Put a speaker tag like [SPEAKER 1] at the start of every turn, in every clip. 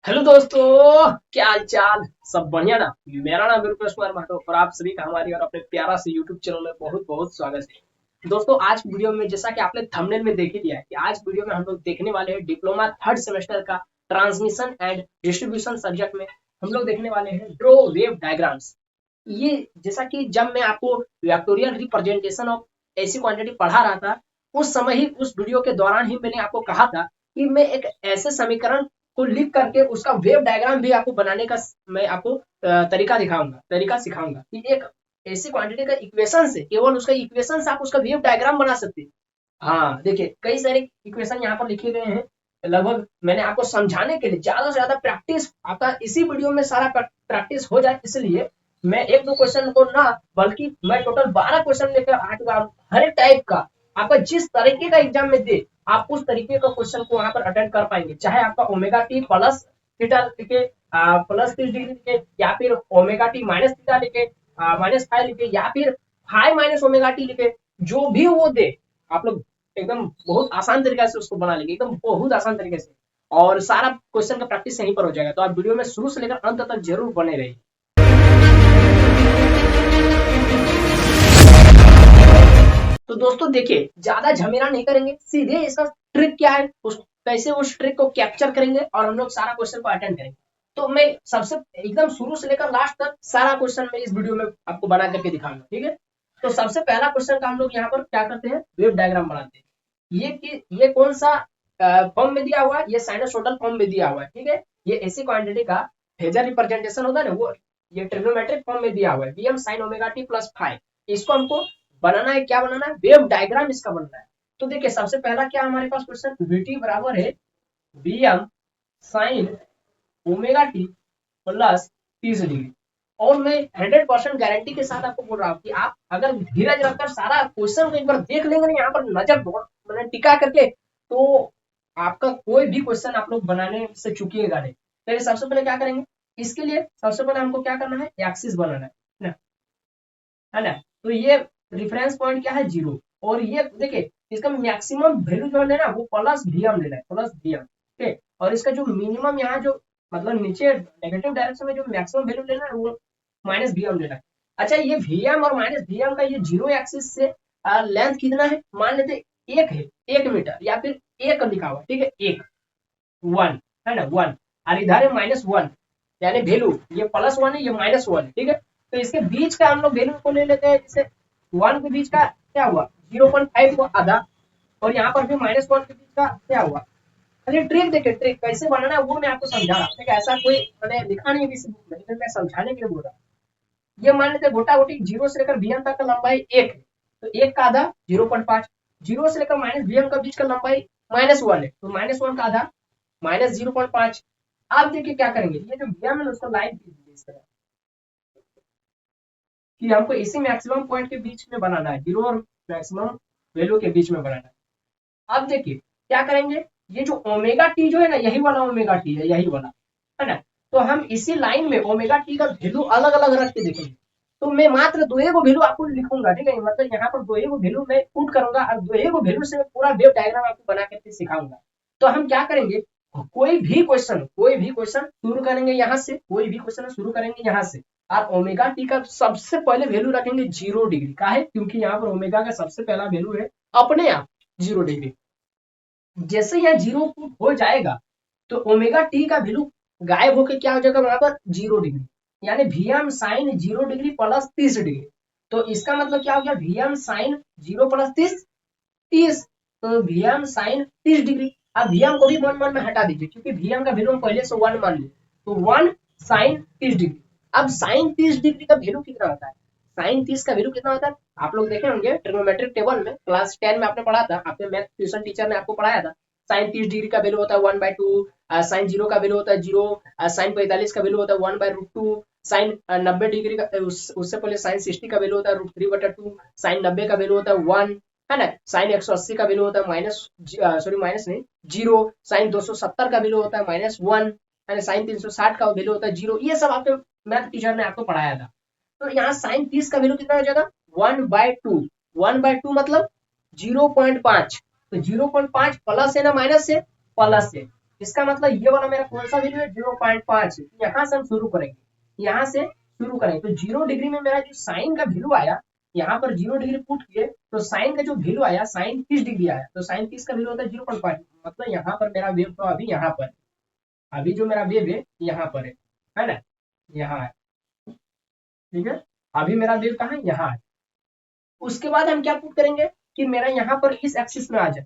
[SPEAKER 1] Hello दोस्तों, क्या हाल चाल। सब बढ़िया ना। मेरा नाम विरुपेश कुमार महतो और आप सभी का हमारी और अपने प्यारा से यूट्यूब चैनल में बहुत बहुत स्वागत है। दोस्तों, आज वीडियो में जैसा कि आपने थंबनेल में देख ही लिया है कि आज वीडियो में हम लोग देखने वाले हैं डिप्लोमा थर्ड सेमेस्टर का ट्रांसमिशन एंड डिस्ट्रीब्यूशन सब्जेक्ट में हम लोग देखने वाले हैं ड्रॉ वेव डायग्राम्स। ये जैसा कि जब मैं आपको वेक्टोरियल रिप्रेजेंटेशन ऑफ ऐसी क्वांटिटी पढ़ा रहा था, उस समय ही उस वीडियो के दौरान ही मैंने आपको कहा था कि मैं एक ऐसे समीकरण को लिख करके उसका वेव डायग्राम भी आपको बनाने का मैं आपको तरीका सिखाऊंगा कि एक ऐसी क्वांटिटी का इक्वेशन से, केवल उसका इक्वेशन से आप उसका वेव डायग्राम बना सकते हैं। हाँ, देखिए कई सारे इक्वेशन यहाँ पर लिखे गए हैं। लगभग मैंने आपको समझाने के लिए ज्यादा से ज्यादा प्रैक्टिस आपका इसी वीडियो में सारा प्रैक्टिस हो जाए, इसलिए मैं एक दो क्वेश्चन को ना बल्कि मैं टोटल 12 क्वेश्चन लेकर आ चुका हूँ। हर एक टाइप का आपका जिस तरीके का एग्जाम में दे, आप उस तरीके का क्वेश्चन को वहां पर अटेंड कर पाएंगे। चाहे आपका ओमेगा टी प्लस थीटा लिखे, प्लस 30 डिग्री लिखे, या फिर ओमेगा टी माइनस थीटा लिखे, -5 लिखे, या फिर फाइव माइनस ओमेगा टी लिखे, जो भी वो दे, आप लोग एकदम बहुत आसान तरीके से उसको बना लेंगे, एकदम बहुत आसान तरीके से। और सारा क्वेश्चन का प्रैक्टिस यहीं पर हो जाएगा, तो आप वीडियो में शुरू से लेकर अंत तक जरूर बने रहिए। तो दोस्तों देखिए, ज्यादा झमेला नहीं करेंगे, सीधे इसका ट्रिक क्या है, कैसे उस ट्रिक को कैप्चर करेंगे और हम लोग सारा क्वेश्चन को अटेंड करेंगे। तो मैं सबसे एकदम शुरू से लेकर लास्ट तक सारा क्वेश्चन मैं इस वीडियो में आपको बना करके दिखाऊंगा, ठीक है। तो सबसे पहला क्वेश्चन का हम लोग यहाँ पर क्या करते हैं, वेव डायग्राम बनाते हैं। ये कौन सा फॉर्म में दिया हुआ है, ये साइनसोइडल फॉर्म में दिया हुआ है, ठीक है। ये ऐसी क्वांटिटी का फेजर रिप्रेजेंटेशन होता है ना, वो ये ट्रिग्नोमेट्रिक फॉर्म में दिया हुआ है, Vm sin omega T plus five. इसको हमको बनाना है, क्या बनाना है, वेव डायग्राम इसका बनना है। तो देखिए सबसे पहला क्या हमारे पास क्वेश्चन, Vt बराबर है Vm sin omega T plus 30 degree. और मैं 100% गारंटी के साथ आपको बोल रहा हूँ कि आप अगर धीरज रखकर सारा क्वेश्चन को एक बार देख लेंगे ना, यहाँ पर नजर मैंने टिका करके, तो आपका कोई भी क्वेश्चन आप लोग बनाने से चूकिएगा नहीं। तो सबसे पहले क्या करेंगे, इसके लिए सबसे पहले हमको क्या करना है, एक्सिस बनाना है ना। तो ये रेफरेंस पॉइंट क्या है, 0। और ये देखिए इसका मैक्सिमम वैल्यू जो है ना, वो प्लस Vm लेना है, प्लस Vm, ठीक है। और इसका जो मिनिमम यहाँ जो मतलब नीचे नेगेटिव डायरेक्शन में जो मैक्सिमम वैल्यू लेना है, वो -Vm लेना है। अच्छा, ये Vm और -Vm का ये जीरो एक्सिस से लेंथ कितना है, मान लेते एक है, 1 मीटर, या फिर एक लिखा हुआ, ठीक है, एक, 1 है ना, 1। और इधर है -1, यानी वैल्यू ये +1 है, ये -1 है, ठीक है। तो इसके बीच का हम लोग वैल्यू को ले लेते हैं, जैसे 1 के बीच का क्या हुआ, 0.5 को आधा, और यहाँ पर भी -1 के बीच का क्या हुआ। अरे ट्रिक देखिए, ट्रिक कैसे बनाना है वो मैं आपको समझा रहा हूँ। ऐसा कोई मैंने लिखा नहीं किसी बुक में, लेकिन मैं समझाने के लिए बोल रहा हूँ। ये मान लेते गोटा गोटी 0 से लेकर Vm तक का लंबाई 1 है, तो 1 का आधा 0.5, 0 से लेकर -Vm का बीच का लंबाई -1 है, तो -1 का आधा -0.5। आप देखिए क्या करेंगे, ये जो Vm है उसको लाइन कीजिए इस तरह कि हमको इसी मैक्सिमम पॉइंट के बीच में बनाना है, 0 और मैक्सिमम वैल्यू के बीच में बनाना है। अब देखिए क्या करेंगे, ये जो ओमेगा टी जो है ना, यही वाला ओमेगा टी है, यही वाला है ना। तो हम इसी लाइन में ओमेगा टी का वैल्यू अलग अलग रख के देखेंगे। तो मैं मात्र दो को वैल्यू आपको लिखूंगा, ठीक है, मतलब यहाँ पर दो वैल्यू मैं पुट करूंगा और दो वैल्यू से मैं पूरा वेव डायग्राम आपको बना करके सिखाऊंगा। तो हम क्या करेंगे, कोई भी क्वेश्चन शुरू करेंगे यहाँ से, कोई भी क्वेश्चन शुरू करेंगे यहाँ से, और ओमेगा टी का सबसे पहले वैल्यू रखेंगे 0 डिग्री का है, क्योंकि यहाँ पर ओमेगा का सबसे पहला वैल्यू है अपने आप 0 डिग्री। जैसे यहाँ 0 हो जाएगा तो ओमेगा टी का वैल्यू गायब होकर क्या हो जाएगा, वहां पर 0 डिग्री, यानी Vm sin 0 degree plus 30 degree. तो इसका मतलब क्या हो गया, Vm sin 0 प्लस 30, तो Vm sin 30 डिग्री। अब Vm को भी 1 में हटा दीजिए, क्योंकि Vm का वैल्यू हम पहले से 1 मान लिए, तो 1 sin 30 डिग्री। अब sin 30 डिग्री का वैल्यू कितना होता है, साइन 30 का वैल्यू कितना होता है, आप लोग देखे होंगे ट्रिग्नोमेट्रिक टेबल में, क्लास 10 में आपने पढ़ा था, आपने मैथ ट्यूशन टीचर ने आपको पढ़ाया था। साइन 30 डिग्री का वैल्यू होता है 1/2, साइन 0 का वैल्यू होता है 0, साइन 45 का वैल्यू होता है 1/√2, साइन 90 डिग्री का उससे पहले साइन 60 का वैल्यू होता है √3/2, साइन 90 का वैल्यू होता है 1, है ना। साइन 180 का वैल्यू होता है माइनस नहीं 0, साइन 270 का वैल्यू होता है -1, है ना। साइन 360 का वैल्यू होता है 0। ये सब आपके मैथ टीचर ने आपको पढ़ाया था। तो यहाँ साइन 30 का वैल्यू कितना हो जाएगा, 1/2, 1/2 मतलब 0.5, तो 0.5 प्लस है ना माइनस है, प्लस है, इसका मतलब ये वाला मेरा कौन सा वैल्यू है 0.5 है। यहाँ से हम शुरू करेंगे, यहाँ से शुरू करेंगे तो 0 डिग्री में मेरा जो साइन का वैल्यू आया, यहाँ पर 0 डिग्री पुट किए तो साइन का जो वैल्यू आया साइन 30 डिग्री आया, तो साइन 30 का वैल्यू होता है 0.5, मतलब यहाँ पर मेरा वेव तो अभी यहाँ पर, अभी जो मेरा वेव है यहाँ पर है ना, यहाँ है, ठीक है। अभी मेरा वेव कहाँ है, यहाँ है। उसके बाद हम क्या पुट करेंगे कि मेरा यहाँ पर इस एक्सिस में आ जाए।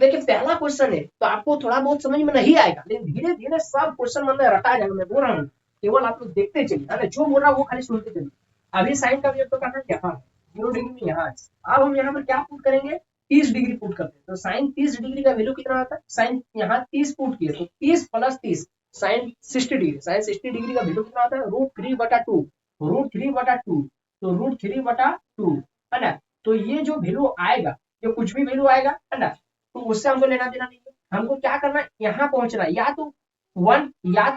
[SPEAKER 1] देखिए पहला क्वेश्चन है तो आपको थोड़ा बहुत समझ में नहीं आएगा, लेकिन धीरे धीरे सब क्वेश्चन मन में रटा जाएगा, मैं बोल रहा हूँ। केवल आप लोग देखते चलिए, है ना, जो बोल रहा है वो खाली सुनते चलिए। अभी साइन का वेव तो कहाँ यहाँ 0 डिग्री में यहाँ है। अब हम यहाँ पर क्या पुट करेंगे, 30 डिग्री पुट करते हैं, तो साइन 30 डिग्री का वैल्यू कितना आता है, साइन यहाँ 30 पुट किए तो 30 + 30 साइन 60 डिग्री, साइन 60 डिग्री का वैल्यू कितना आता है √3/2, √3/2, तो √3/2 है ना। तो ये जो वैल्यू आएगा, ये कुछ भी वैल्यू आएगा है ना, तो उससे हमको लेना देना नहीं है। हमको क्या करना है, यहाँ पहुंचना है, या तो 1 या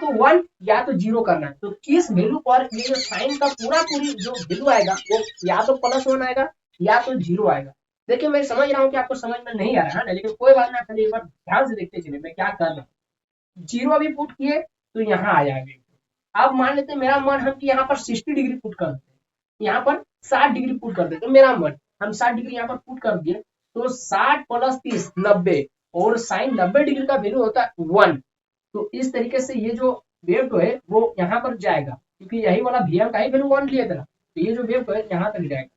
[SPEAKER 1] तो 0 करना है। तो किस वैल्यू पर ये जो साइन का पूरा पूरी जो वैल्यू आएगा वो या तो +1 आएगा या तो 0 आएगा। देखिए मैं समझ रहा हूँ कि आपको समझ में नहीं आ रहा है ना, लेकिन कोई बात ना, खाली एक बार ध्यान से देखते चलिए मैं क्या कर रहा हूँ। 0 अभी पुट किए तो यहाँ आ जाएगा। अब मान लेते हैं मेरा मन हम यहाँ पर 60 डिग्री पुट कर देते हैं, यहाँ पर 60 डिग्री पुट कर देते, तो मेरा मन हम 60 डिग्री यहाँ पर पुट कर दिए, तो 60 + 30 90, और साइन 90 डिग्री का वैल्यू होता है 1। तो इस तरीके से ये जो वेव है वो यहाँ पर जाएगा, क्योंकि यही वाला Vm का ही वैल्यू 1 लिया था, तो ये जो वेव है यहाँ तक जाएगा।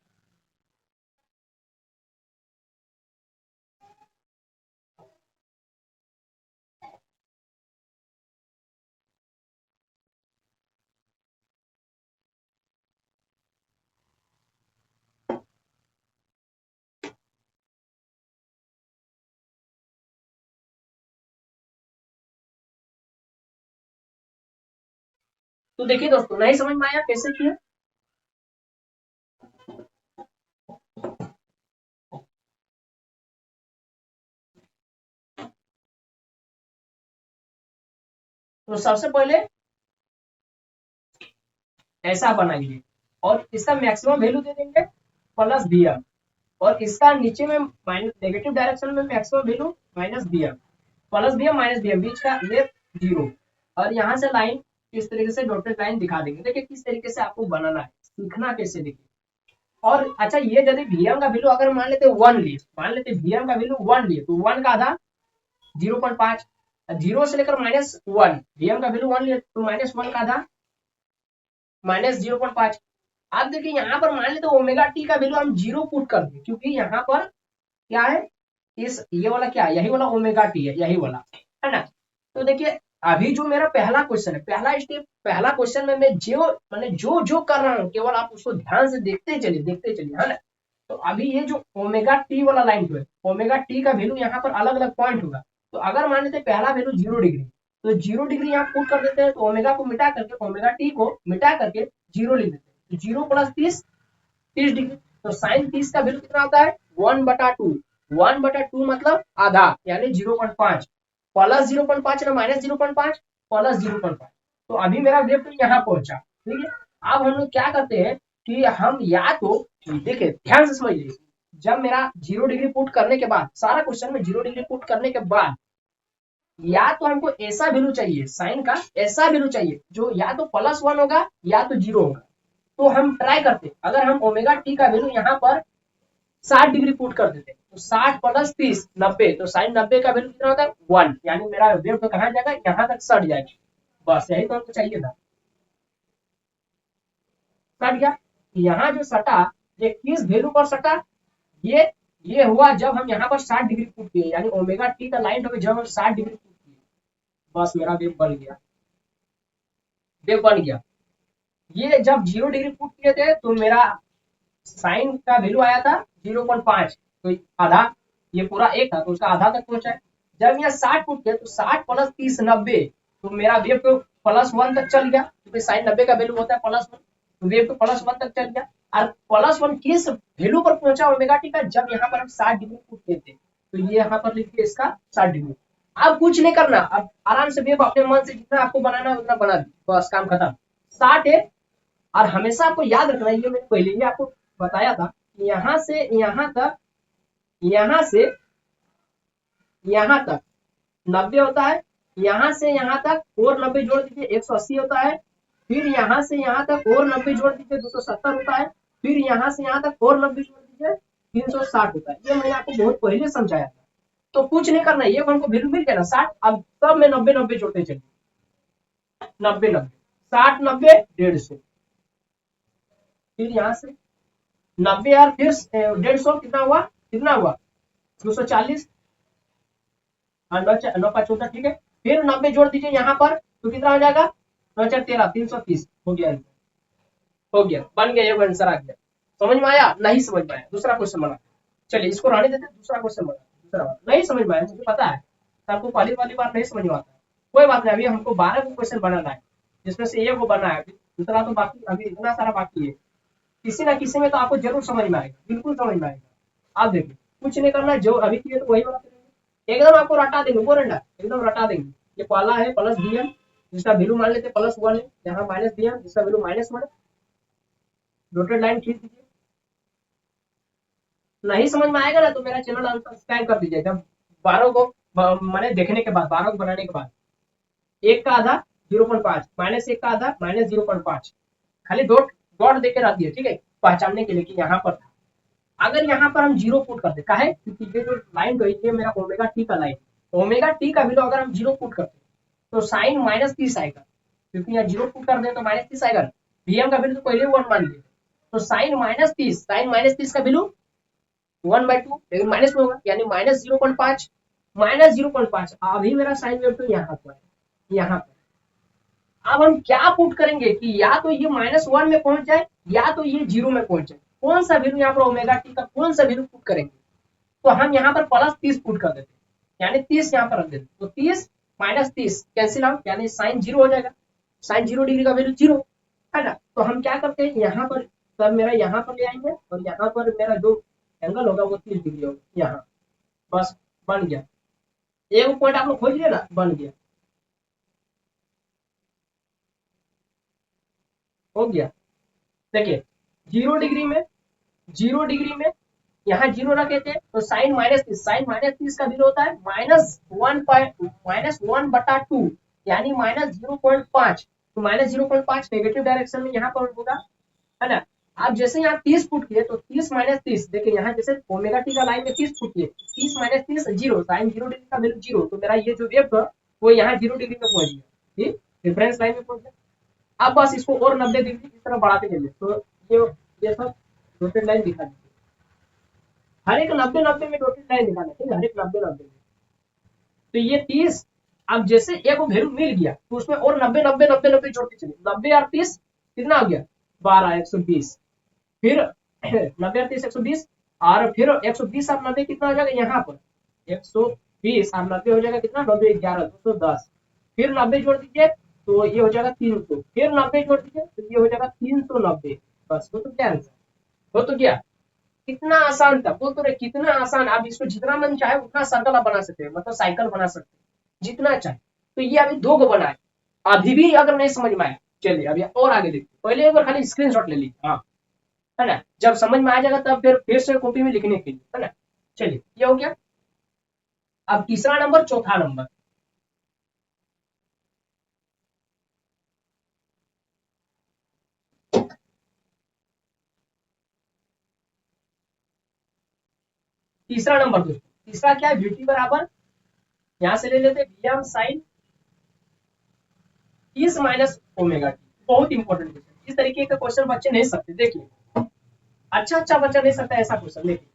[SPEAKER 1] तो देखिए दोस्तों, नहीं समझ में आया कैसे किया। तो सबसे पहले ऐसा बनाइए और इसका मैक्सिमम वैल्यू दे देंगे +Vm, और इसका नीचे में नेगेटिव डायरेक्शन में मैक्सिमम वैल्यू -Vm, +Vm बीच का ये 0, और यहाँ से लाइन इस तरीके से डॉटेड लाइन दिखा देंगे। देखिए किस तरीके से आपको बनाना है, सीखना कैसे, देखिए। और अच्छा, ये यदि Vm का वैल्यू अगर मान लेते 1 लिए, मान लेते Vm का वैल्यू 1 लिए, तो 1 का आधा 0.5, 0 से लेकर -1, Vm का वैल्यू 1 लिए तो -1 का आधा -0.5। आप देखिए यहाँ पर मान लेते ओमेगा टी का वैल्यू हम 0 पुट कर दें, क्योंकि यहाँ पर क्या है, इस ये वाला क्या है, यही वाला ओमेगा टी है, यही वाला है ना। तो देखिए अभी जो मेरा पहला क्वेश्चन है, पहला स्टेप, पहला क्वेश्चन में मैं जो मैंने जो कर रहा हूँ, केवल आप उसको ध्यान से देखते चलिए है ना। तो अभी ये जो ओमेगा टी वाला लाइन जो है, ओमेगा टी का वैल्यू यहाँ पर अलग अलग पॉइंट होगा। तो अगर मान लेते पहला वैल्यू 0 डिग्री, तो 0 डिग्री यहाँ पुट कर देते हैं, तो ओमेगा को मिटा करके, ओमेगा टी को मिटा करके 0 लिख देते हैं, 0 + 30 30 डिग्री। तो साइन 30 का वैल्यू कितना आता है 1/2, 1/2 मतलब आधा, यानी 0.5, +0.5 ना -0.5, +0.5। तो अभी मेरा वेव यहाँ पहुंचा, ठीक है। अब हम लोग क्या करते हैं कि हम या तो, देखिए ध्यान से समझिए, जब मेरा 0 डिग्री पुट करने के बाद, सारा क्वेश्चन में 0 डिग्री पुट करने के बाद, या तो हमको ऐसा वैल्यू चाहिए, साइन का ऐसा वैल्यू चाहिए जो या तो +1 होगा या तो 0 होगा। तो हम ट्राई करते, अगर हम ओमेगा टी का वैल्यू यहाँ पर 60 डिग्री पुट कर देते, तो 60 + 30 90, तो साइन 90 का वैल्यू कितना होता है 1, यानी मेरा वेव तो कहाँ जाएगा, यहाँ तक सट जाएगा। बस यही तो हमको चाहिए था, सट गया। यहाँ जो सटा, ये किस वैल्यू पर सटा, ये हुआ जब हम यहाँ पर 60 डिग्री पुट किए, यानी ओमेगा टी का लाइन हो जब हम 60 डिग्री पुट किए, बस मेरा वेव बन गया, वेव बन गया। ये जब 0 डिग्री पुट किए थे तो मेरा साइन का वैल्यू आया था 0.5, तो आधा, ये पूरा 1 था तो उसका आधा तक पहुंचा है। जब यह 60 पुट किया तो 60 + 30 90, तो मेरा वेव तो +1 तक चल गया, क्योंकि साइन 90 का वैल्यू होता है +1, तो वेव तो +1 तक चल गया। और +1 किस वैल्यू पर पहुंचा ओमेगा टी का, जब यहाँ पर हम 60 डिग्री पुट किए थे, तो ये यहाँ पर लिखिए इसका 60 डिग्री। अब कुछ नहीं करना, अब आराम से वेव अपने मन से जितना आपको बनाना है उतना बना दीजिए, बस काम खत्म। 60 है, और हमेशा आपको याद रखना है, ये मैंने पहले ही आपको बताया था, यहाँ से यहाँ तक, यहाँ से यहाँ तक 90 होता है, यहाँ से यहाँ तक और 90 जोड़ दीजिए 180 होता है, फिर यहाँ से यहाँ तक और 90 जोड़ दीजिए 270 होता है, फिर यहाँ से यहाँ तक और 90 जोड़ दीजिए 360 होता है। ये मैंने आपको बहुत पहले समझाया था। तो कुछ नहीं करना है, ये हमको वैल्यू मिल गया ना 60, अब सब में 90 90 जोड़ते चलिए, 90 90 60 90 150, फिर यहाँ से 90 यार, फिर 150 कितना हुआ, कितना हुआ 240, नौ पाँच 14, ठीक है। फिर 90 जोड़ दीजिए यहाँ पर तो कितना हो जाएगा, 9 4 13 330 हो गया, हो गया, बन गया, ये आंसर आ गया। समझ में आया, नहीं समझ में आया, दूसरा क्वेश्चन बना, चलिए इसको रहने देते हैं, दूसरा क्वेश्चन बना, दूसरा बात नहीं समझ में आया मुझे पता है, आपको पहली वाली बार नहीं समझ में आता है, कोई बात नहीं, अभी हमको 12 को क्वेश्चन बनाना है, जिसमें से एक वो बना है, अभी दूसरा तो बाकी, अभी इतना सारा बाकी है, किसी ना किसी में तो आपको जरूर समझ में आएगा, बिल्कुल समझ में आएगा। आप देखिए कुछ नहीं करना, जो अभी किए तो वही वाला करेंगे, एकदम आपको रटा देंगे, बोलेंगे एकदम रटा देंगे। ये पहला है प्लस बी एम, जिसका वैल्यू मान लेते +1 है, यहाँ माइनस बी एम जिसका वैल्यू -1, डॉटेड लाइन खींच दीजिए। नहीं समझ में आएगा ना तो मेरा चैनल सब्सक्राइब कर दीजिए, जब 12 को मैंने देखने के बाद, 12 को बनाने के बाद, एक का आधा 0.5 -1 का आधा -0.5, खाली डॉट डॉट देके रख दिए, ठीक है, पहचानने के लिए कि यहाँ पर था। अगर यहाँ पर हम 0 पुट करते, काहे, क्योंकि ये जो लाइन गई थी मेरा ओमेगा टी का लाइन, ओमेगा टी का वैल्यू अगर हम 0 पुट करते तो साइन -30 आएगा, क्योंकि यहाँ 0 पुट कर दे तो -30 आएगा, वीएम का वैल्यू तो पहले 1 मान लिया, तो साइन -30 का वैल्यू 1/2, लेकिन माइनस में होगा, यानी -0.5, -0.5, अभी मेरा साइन वेव तो यहाँ पर, यहाँ पर। अब हम क्या पुट करेंगे कि या तो ये -1 में पहुंच जाए या तो ये 0 में पहुंच जाए, कौन सा वैल्यू यहाँ पर ओमेगा टी का कौन सा वैल्यू पुट करेंगे, तो हम यहाँ पर +30 पुट कर देते, यानी 30 यहाँ पर रख देते, तो 30 -30 कैंसिल आउट, यानी साइन 0 हो जाएगा, साइन 0 डिग्री का वैल्यू 0 है ना। तो हम क्या करते हैं, यहाँ पर सब मेरा यहाँ पर ले आएंगे और यहाँ पर मेरा जो एंगल होगा वो 30 डिग्री होगा, यहाँ बस बन गया, एक पॉइंट आप लोग खोज लिया ना, बन गया, हो गया। देखिए 0 डिग्री में यहाँ 0 रखे थे तो साइन -30 का वैल्यू होता है -1/2, यानी -0.5, तो -0.5 नेगेटिव डायरेक्शन में यहाँ पर होगा, है ना। आप जैसे यहाँ 30 फुट किए तो 30 -30, देखिए यहाँ जैसे ओमेगा टी का लाइन में 30 फुट किए, 30 -30 0, साइन 0 डिग्री का वैल्यू 0, तो मेरा ये जो वेव था वो यहाँ 0 डिग्री में पहुंच गया, ठीक, रेफरेंस लाइन में पहुंच गया। अब बस इसको और 90 डिग्री इस तरह बढ़ाते चलिए, तो ये सब डॉटेड लाइन दिखा दीजिए, हर एक 90-90 में डॉटेड लाइन दिखाना, ठीक है, हर एक 90-90 में। तो ये 30, अब जैसे एक वैल्यू मिल गया तो उसमें और 90-90-90-90 जोड़ते चलिए, 90 और 30 कितना हो गया, 12 120, फिर 90 और 30 120, और फिर 120 और 90 कितना हो जाएगा, यहाँ पर 120 और 90 हो जाएगा कितना, 90 11 210, फिर 90 जोड़ दीजिए तो ये हो जाएगा 300, फिर 90 जोड़ दीजिए तो ये हो जाएगा 390, बस वो तो क्या आंसर हो, तो क्या, कितना आसान था, बोल तो रहे कितना आसान, आप इसको जितना मन चाहे उतना सर्कल आप बना सकते हैं, मतलब साइकिल बना सकते हैं जितना चाहे। तो ये अभी 2 को बनाए, अभी भी अगर नहीं समझ में आया चलिए अभी और आगे देखिए, पहले एक बार खाली स्क्रीनशॉट ले लीजिए, हाँ, है ना, जब समझ में आ जाएगा तब फिर से कॉपी में लिखने के लिए, है ना। चलिए ये हो गया, अब तीसरा नंबर, चौथा नंबर, तीसरा नंबर दोस्तों, तीसरा क्या है, VT बराबर, यहां से ले लेते Vm sine 30 minus omega T, बहुत इंपॉर्टेंट क्वेश्चन, इस तरीके का क्वेश्चन बच्चे नहीं सकते, देखिए अच्छा बच्चा नहीं सकता ऐसा क्वेश्चन, देखिए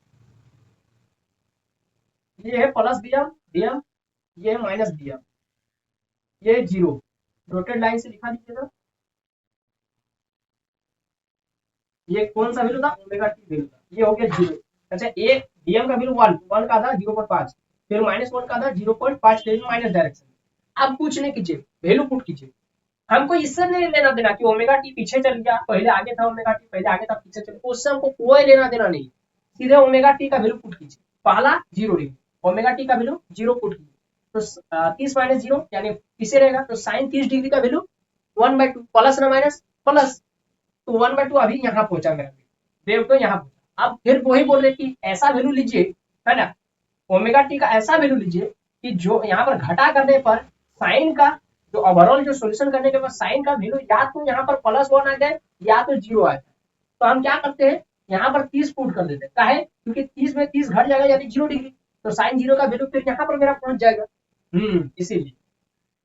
[SPEAKER 1] ये है प्लस Vm, ये है -Vm, ये है 0, डॉटेड लाइन से लिखा दीजिएगा, ये कौन सा वैल्यू था, ओमेगा टी वैल्यू था, ये हो गया 0। अच्छा एक Vm का वैल्यू 1 का था 0.5, फिर -1 का था 0.5, माइनस डायरेक्शन। अब कुछ नहीं कीजिए, वैल्यू पुट कीजिए, हमको इससे नहीं लेना देना कि ओमेगा टी पीछे चल गया, पहले आगे था ओमेगा टी, पहले आगे था पीछे चल गया, उससे हमको कोई लेना देना नहीं, सीधे ओमेगा टी का वैल्यू पुट कीजिए, पहला 0 डिग्री, ओमेगा टी का वैल्यू 0 पुट कीजिए, तो 30 माइनस 0 यानी पीछे रहेगा, तो साइन 30 डिग्री का वैल्यू 1/2, प्लस ना माइनस प्लस, तो 1/2 अभी यहाँ पहुंचा मेरा वेव, तो यहाँ पहुंचा। अब फिर वही बोल रहे कि ऐसा वैल्यू लीजिए, है ना, ओमेगा टी का ऐसा वैल्यू लीजिए कि जो यहाँ पर घटा करने पर साइन का जो ओवरऑल जो सोल्यूशन करने के बाद साइन का वैल्यू या तो यहाँ पर +1 आ जाए या तो 0 आ जाए, तो हम क्या करते हैं यहाँ पर 30 पुट कर देते हैं। काहे? क्योंकि 30 में 30 घट जाएगा यानी 0 डिग्री, तो साइन 0 का वैल्यू फिर यहाँ पर मेरा पहुंच जाएगा। इसीलिए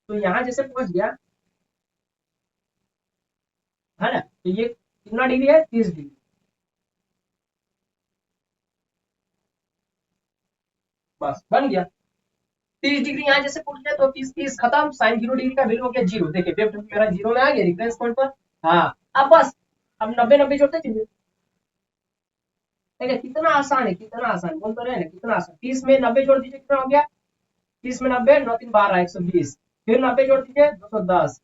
[SPEAKER 1] तो यहाँ जैसे पहुंच गया है ना, तो ये कितना डिग्री है, 30 डिग्री। बस बन गया 30 डिग्री। यहाँ जैसे पूछ लिया तो 30 30 खत्म, साइन 0 डिग्री का वैल्यू हो गया 0। देखिए वेव मेरा 0 में आ गया रेफरेंस पॉइंट पर। हाँ अब बस अब 90 90 जोड़ते चलिए। देखिए कितना आसान है, कितना आसान, बोल तो रहे हैं ना कितना आसान। 30 में 90 जोड़ दीजिए, कितना हो गया, 30 में 90 9 3 12 120, फिर 90 जोड़ दीजिए 210,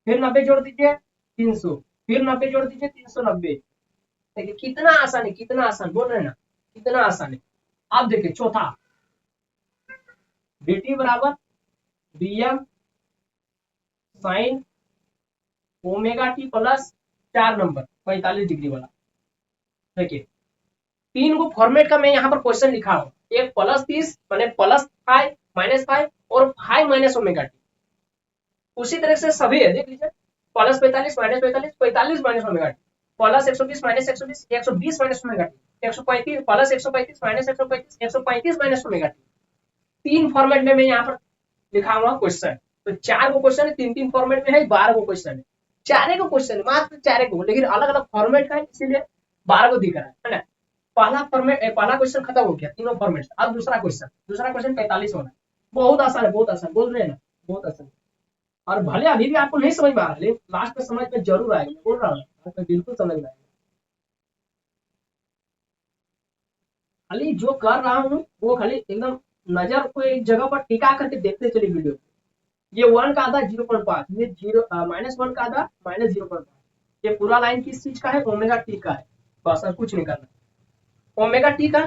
[SPEAKER 1] फिर 90 जोड़ दीजिए 300, फिर 90 जोड़ दीजिए 390। देखिए कितना आसान है, कितना आसान, बोल रहे हैं ना कितना आसान है। अब देखिए चौथा, dt बराबर bm sine omega T plus 4 number 45 degree वाला। देखिए तीन को फॉर्मेट का मैं यहाँ पर क्वेश्चन लिखा हूँ, एक +30 मैंने +5 -5 और 5 माइनस ओमेगा टी। उसी तरह से सभी है, देख लीजिए +45 -45 45 minus omega T, +120 -120 120 minus omega T, 135 +135 -135 135 minus omega T. तीन फॉर्मेट में मैं यहाँ पर लिखा हुआ क्वेश्चन। तो 4 को क्वेश्चन है, 3 3 फॉर्मेट में है, 12 को क्वेश्चन है, 4 को क्वेश्चन है, मात्र 4 को, लेकिन अलग अलग फॉर्मेट का है इसीलिए 12 को दिख रहा है ना। पहला फॉर्मेट, पहला क्वेश्चन खत्म हो गया तीनों फॉर्मेट से। अब दूसरा क्वेश्चन 45 होना है। बहुत आसान है, बहुत आसान, बोल रहे हैं ना बहुत आसान। और भले अभी भी आपको नहीं समझ में आ रहा, लेकिन लास्ट में समझ में जरूर आएगा, बोल रहा हूँ आपको बिल्कुल समझ में आएगा। खाली जो कर रहा हूँ वो खाली एकदम नजर को एक जगह पर टिका करके देखते चलिए वीडियो। ये 1 का आधा 0.5, ये -1 का आधा -0.5। ये पूरा लाइन किस चीज का है, ओमेगा टी का है। बस और कुछ नहीं करना। ओमेगा टी का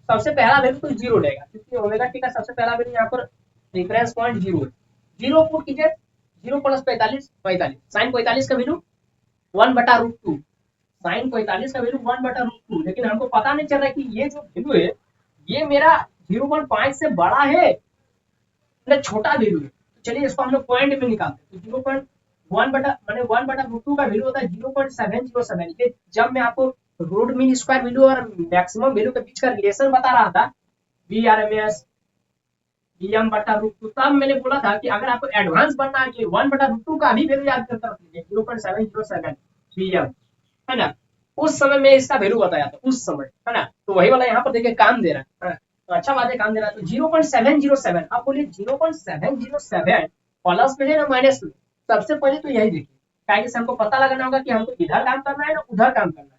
[SPEAKER 1] सबसे पहला वैल्यू तो 0 रहेगा, क्योंकि ओमेगा टी का सबसे पहला वैल्यू यहाँ पर रेफरेंस पॉइंट 0 है। 0 पुट कीजिए, 0 + 45 45, साइन 45 का वैल्यू 1/√2, साइन 45 का वैल्यू 1/√2। लेकिन हमको पता नहीं चल रहा है कि ये जो वैल्यू है ये मेरा 0.5 से बड़ा है ना छोटा वैल्यू है। चलिए इसको हम लोग पॉइंट में निकालते हैं। तो 0.1 बटा मैंने 1/√2 का वैल्यू होता है 0.707। ये जब मैं आपको रूट मीन स्क्वायर वैल्यू और मैक्सिमम वैल्यू के बीच का रिलेशन बता रहा था, VRMS Vm/√2, तब मैंने बोला था कि अगर आपको एडवांस बनना है कि 1/√2 का भी वैल्यू याद करता रखिए 0.707 Vm, है ना। उस समय में इसका वैल्यू बताया था उस समय, है ना। तो वही वाला यहाँ पर देखिए काम दे रहा है, तो अच्छा बात है काम दे रहा है। तो 0.707, आप बोलिए 0.707 प्लस में है ना माइनस में। सबसे पहले तो यही देखिए, ताकि हमको पता लगाना होगा कि हमको इधर काम करना है ना उधर काम करना है।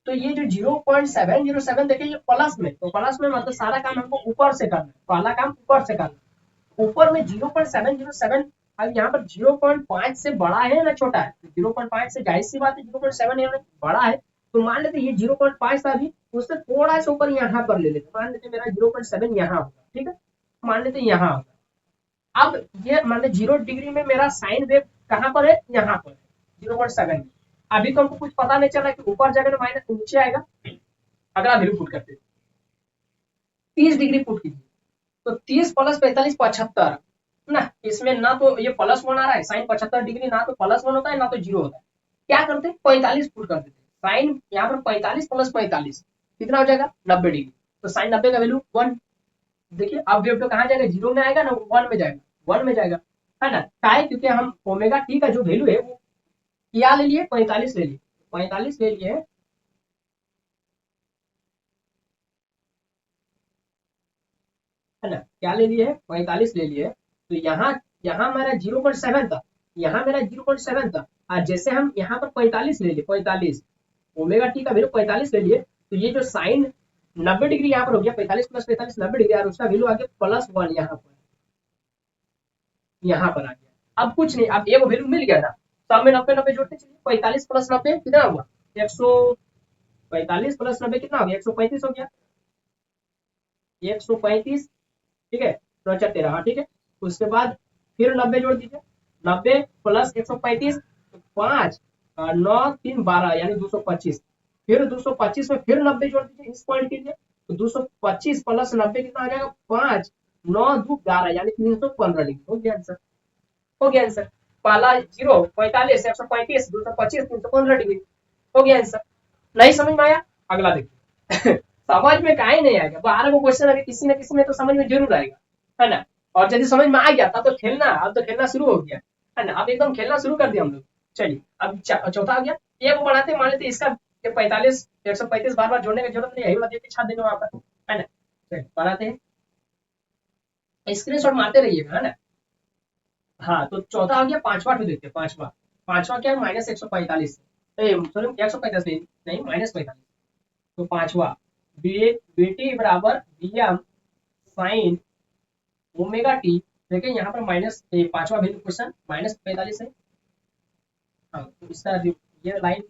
[SPEAKER 1] तो ये जो 0.707 देखिए ये प्लस में, तो प्लस में मतलब सारा काम हमको ऊपर से करना है, पहला काम ऊपर से करना है। ऊपर में 0.707, अब यहाँ पर 0.5 से बड़ा है ना छोटा है, 0.5 से जाहिर सी बात है 0.7 बड़ा है। तो मान लेते ये 0.5 था, अभी उससे थोड़ा सा ऊपर यहाँ पर ले लेते, मान लेते मेरा 0.7 यहाँ होगा, ठीक है, मान लेते यहाँ होगा। अब ये मान लेते 0 डिग्री में मेरा साइन वेव कहाँ पर है, यहाँ पर 0.7 में। अभी तो हमको कुछ पता नहीं चल रहा है कि ऊपर जाएगा तो माइनस नीचे आएगा। अगला वैल्यू पुट करते 30 डिग्री पुट कीजिए, तो 30 + 45 75 ना। इसमें ना तो ये +1 आ रहा है, साइन 75 डिग्री ना तो +1 होता है ना तो 0 होता है। क्या करते हैं 45 पुट कर देते हैं, साइन यहाँ पर 45 + 45 कितना हो जाएगा 90 डिग्री। तो साइन 90 का वैल्यू 1। देखिए अब वेव तो कहाँ जाएगा, 0 में आएगा ना, 1 में जाएगा, 1 में जाएगा, है ना। है क्योंकि हम ओमेगा टी का जो वैल्यू है वो क्या ले लिए 45 ले लिए, 45 ले लिए, है ना, क्या ले लिए 45 ले लिए। तो यहाँ यहाँ मेरा 0.7 था, यहाँ मेरा 0.7 था, और जैसे हम यहाँ पर 45 ले लिए, 45 ओमेगा टी का वैल्यू 45 ले लिए, तो ये जो साइन 90 डिग्री यहाँ पर हो गया, 45 + 45 90 डिग्री, और उसका वैल्यू आ गया +1 यहाँ पर, यहाँ पर आ गया। अब कुछ नहीं, अब एक वैल्यू मिल गया ना, सब में 90 90 जोड़ते चलिए, 45 + 90 कितना हुआ 145 + 90 कितना हो गया 135 हो गया, 135, ठीक है, 9×4 = 13, हाँ ठीक है। उसके बाद फिर 90 जोड़ दीजिए, 90 + 135 5 9 3 12 यानी 225, फिर 225 में फिर 90 जोड़ दीजिए इस पॉइंट के लिए, तो 225 + 90 कितना आ जाएगा 5 9×2 = 12 यानी 315 डिग्री। हो गया आंसर, हो गया आंसर। पहला 0 45 135 225 315 डिग्री। हो गया आंसर। नहीं समझ में आया? अगला देखिए। समझ में काहे नहीं आएगा? 12 को क्वेश्चन अभी किसी न किसी में तो समझ में जरूर आएगा, है ना। और यदि समझ में आ गया था तो खेलना, अब तो खेलना शुरू हो गया, है ना। अब एकदम खेलना शुरू कर दिया हम लोग। चलिए अब चौथा आ गया। ये वो बढ़ाते मान लेते इसका 45 135 बार बार जोड़ने की जरूरत नहीं है, यही वाला देख के छाप देंगे वहां पर, है ना। चलिए बढ़ाते हैं, स्क्रीनशॉट मारते रहिएगा, है ना। हाँ तो चौथा आ गया। पांचवा तो देखते हैं, पांचवा पांचवा क्या है, -145, सॉरी 145 नहीं, -45। तो पांचवा बीटी बराबर Vm साइन ओमेगा टी। देखिए यहाँ पर माइनस पांचवा वैल्यू क्वेश्चन -45 है। हाँ तो इसका ये लाइन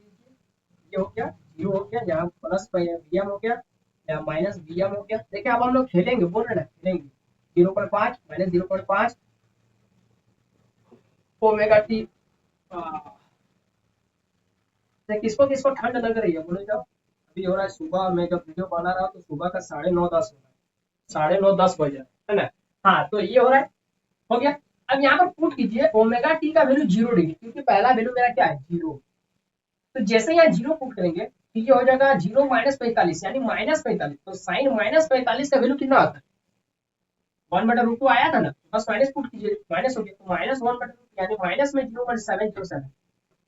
[SPEAKER 1] ये हो गया, 0 हो गया, यहाँ प्लस Vm हो गया या माइनस Vm हो गया। देखिए अब हम लोग खेलेंगे, बोल रहे ना खेलेंगे। 0.5 -0.5 ओमेगा टी। किसको किसको ठंड लग रही है बोले जाओ। अभी हो रहा है सुबह, मैं जब वीडियो बना रहा हूँ तो सुबह का 9:30 10 हो रहा है, 9:30 10 बज रहा है ना। हाँ तो ये हो रहा है, हो गया। अब यहाँ पर पुट कीजिए ओमेगा टी का वैल्यू 0 डिग्री, क्योंकि पहला वैल्यू मेरा क्या है 0। तो जैसे यहाँ 0 पुट करेंगे तो ये हो जाएगा 0 -45 यानी -45। तो साइन -45 का वैल्यू कितना आता है, 1/√2 आया था ना, बस माइनस पुट कीजिए, माइनस हो गया तो -1/√2 यानी माइनस में 0.707।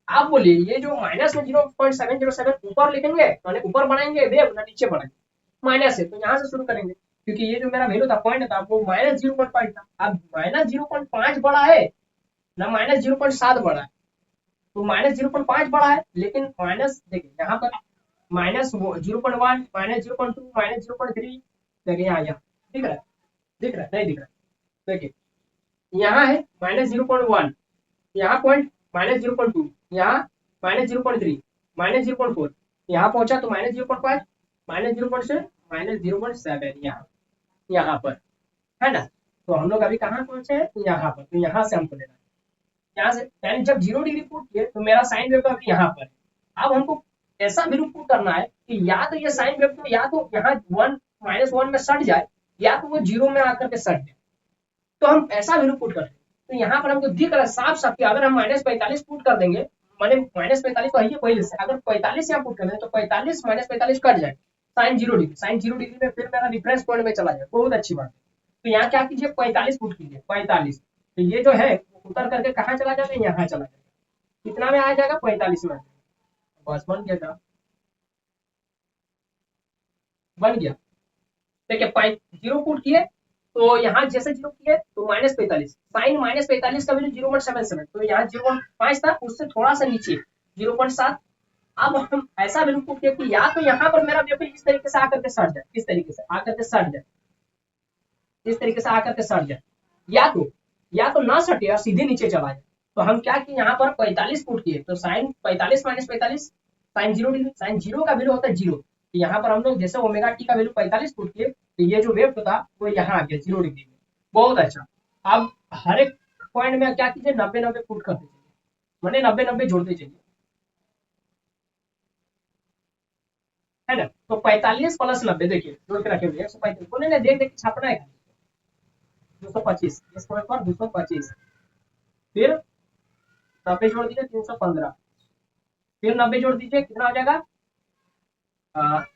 [SPEAKER 1] आप बोलिए ये जो माइनस में 0.707 ऊपर लिखेंगे माने ऊपर बनाएंगे वेव ना नीचे बनाएंगे, माइनस है तो यहाँ से शुरू करेंगे, क्योंकि ये जो मेरा वैल्यू था पॉइंट था वो -0.5 था। अब -0.5 बड़ा है ना -0.7 बड़ा है, तो -0.5 बड़ा है, लेकिन माइनस देखिए यहाँ पर -0.1 -0.2 -0.3 देखिए यहाँ दिख रहा है, दिख रहा है नहीं दिख रहा है। देखिए यहाँ है -0.1, यहाँ पॉइंट -0.2, यहाँ -0.3 -0.4, यहाँ पहुंचा तो -0.5 -0.7 -0.7 यहाँ पर, है ना। तो हम लोग अभी कहाँ पहुंचे हैं, यहाँ पर। तो यहाँ से हमको लेना है, यहाँ से यानी जब 0 डिग्री पुट किए तो मेरा साइन वेव अभी यहाँ पर है। अब हमको ऐसा वैल्यू पुट करना है कि या तो ये साइन वेव को या तो यहाँ 1 -1 में सट जाए, या तो वो 0 में आकर के सट जाए। तो हम ऐसा वैल्यू पुट करते हैं। तो यहाँ पर हमको दिख रहा है साफ साफ कि अगर हम -45 पुट कर देंगे, माने -45 तो है ही पहले से, अगर 45 यहाँ पुट कर दें तो 45 -45 कट जाए, साइन 0 डिग्री, साइन 0 डिग्री में फिर मेरा रिफरेंस पॉइंट में चला जाए, बहुत अच्छी बात है। तो यहाँ क्या कीजिए 45 पुट कीजिए, 45। तो ये जो है उतर करके कहाँ चला जाएगा, यहाँ चला जाएगा। कितना में आ जाएगा, 45 में। बस बन गया था, बन गया। देखिए 0 पुट किए तो यहाँ जैसे 0 किए तो -45, साइन -45 का वैल्यू 0.77, तो यहाँ 0.5 था, उससे थोड़ा सा नीचे 0.7। अब हम ऐसा वैल्यू पुट किया कि या तो यहाँ पर मेरा वेव इस तरीके से आकर के सट जाए, इस तरीके से आकर के सट जाए, इस तरीके से आकर के सट जाए, या तो ना सटे और सीधे नीचे चला जाए। तो हम क्या किए यहाँ पर 45 पुट किए, तो साइन 45 -45 साइन 0 डिग्री, साइन 0 का वैल्यू होता है 0। तो यहाँ पर हम लोग जैसे ओमेगा टी का वैल्यू 45 पुट किए तो ये जो वेव था वो यहाँ आ गया 0 डिग्री में। बहुत अच्छा। अब हर एक पॉइंट में क्या कीजिए 90-90 पुट करते चलिए, मैंने 90-90 जोड़ते चलिए, है ना। तो 45 + 90 देखिए जोड़ के रखे हुए 135 बोले ना, देख देख के छापना है। 225 इस पॉइंट पर 225, फिर 90 जोड़ दीजिए 315, फिर 90 जोड़ दीजिए कितना हो जाएगा,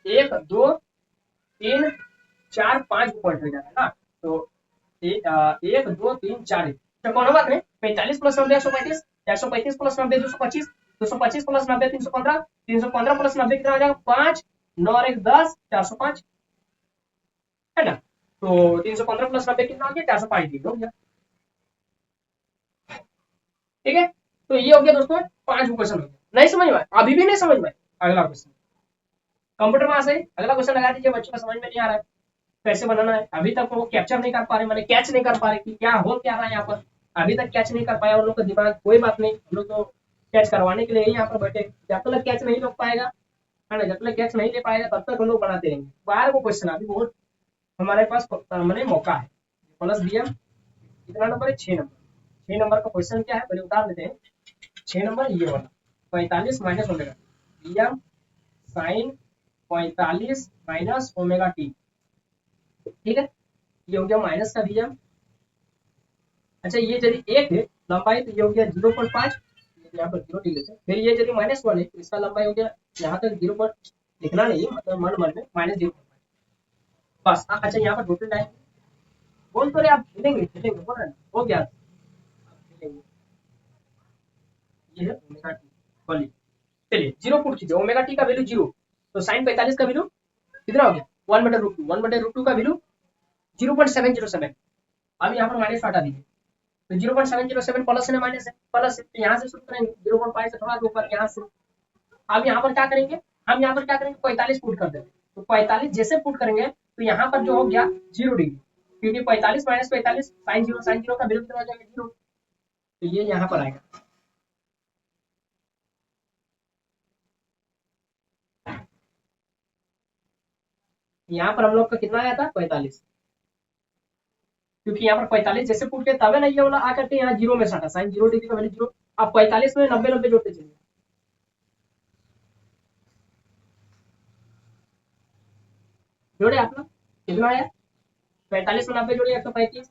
[SPEAKER 1] 1 2 3 4 5 पॉइंट हो जाएगा ना। तो 1 2 3 4, तो कौन बात नहीं, 45 + 90 135, 135 + 90 225, 225 + 90 315, 315 + 90 कितना हो जाएगा 5 9 और 1 10 405, है ना। तो 315 + 90 कितना हो गया 405 डिग्री हो गया, ठीक है। तो ये हो गया दोस्तों 5 क्वेश्चन हो गया। नहीं समझ में, अभी भी नहीं समझ में। अगला क्वेश्चन कंप्यूटर में से अगला क्वेश्चन लगा दीजिए, बच्चों को समझ में नहीं आ रहा है कैसे बनाना है। अभी तक वो कैप्चर नहीं कर पा रहे, मैंने कैच नहीं कर पा रहे कि क्या हो क्या रहा है यहाँ पर, अभी तक कैच नहीं कर पाया उन लोग का दिमाग। कोई बात नहीं, हम लोग तो कैच करवाने के लिए ही यहाँ पर बैठे, जब तक कैच नहीं हो पाएगा, है ना, जब तक कैच नहीं ले पाएगा तब तक हम लोग बनाते रहेंगे। 12 को क्वेश्चन अभी बहुत हमारे पास मैंने मौका है। प्लस बी एम कितना नंबर है, 6 नंबर। 6 नंबर का क्वेश्चन क्या है पहले उतार देते हैं। 6 नंबर ये वाला 45 minus omega B M sine 45 minus omega T, ठीक है। ये हो गया माइनस का वीएम। अच्छा ये यदि एक है लंबाई तो ये हो गया 0.5, यहाँ पर 0 लिख लेते हैं। फिर ये यदि -1 है तो इसका लंबाई हो गया यहाँ तक 0 पर लिखना नहीं है, मतलब मन मन में -0.5 बस। अच्छा यहाँ पर टोटल टाइम बोल तो रहे आप खेलेंगे खेलेंगे बोल रहे हैं हो गया खेलेंगे। ये है ओमेगा टी वाली। चलिए 0 पुट कीजिए, ओमेगा टी का वैल्यू 0 तो साइन 45 का वैल्यू कितना हो गया 1/√2, 1/√2 का वैल्यू 0.707। अब यहाँ पर माइनस हटा दीजिए तो 0.707 प्लस है माइनस है, प्लस है तो यहाँ से शुरू करेंगे 0.5 से थोड़ा ऊपर यहाँ से। अब यहाँ पर क्या करेंगे, हम यहाँ पर क्या करेंगे 45 पुट कर देंगे। तो 45 जैसे पुट करेंगे तो यहाँ पर जो हो गया 0 डिग्री, क्योंकि 45 - 45 साइन 0 का वैल्यू कितना हो जाएगा 0, तो ये यहाँ पर आएगा। यहाँ पर हम लोग का कितना आया था 45, क्योंकि यहाँ पर 45 जैसे पुट के तबे ना ये वाला आकर के यहाँ 0 में सटा, साइन 0 डिग्री का वैल्यू 0। अब 45 में 90 जोड़ते चलिए, जोड़े आप लोग कितना आया 45 में 90 जोड़िए 135,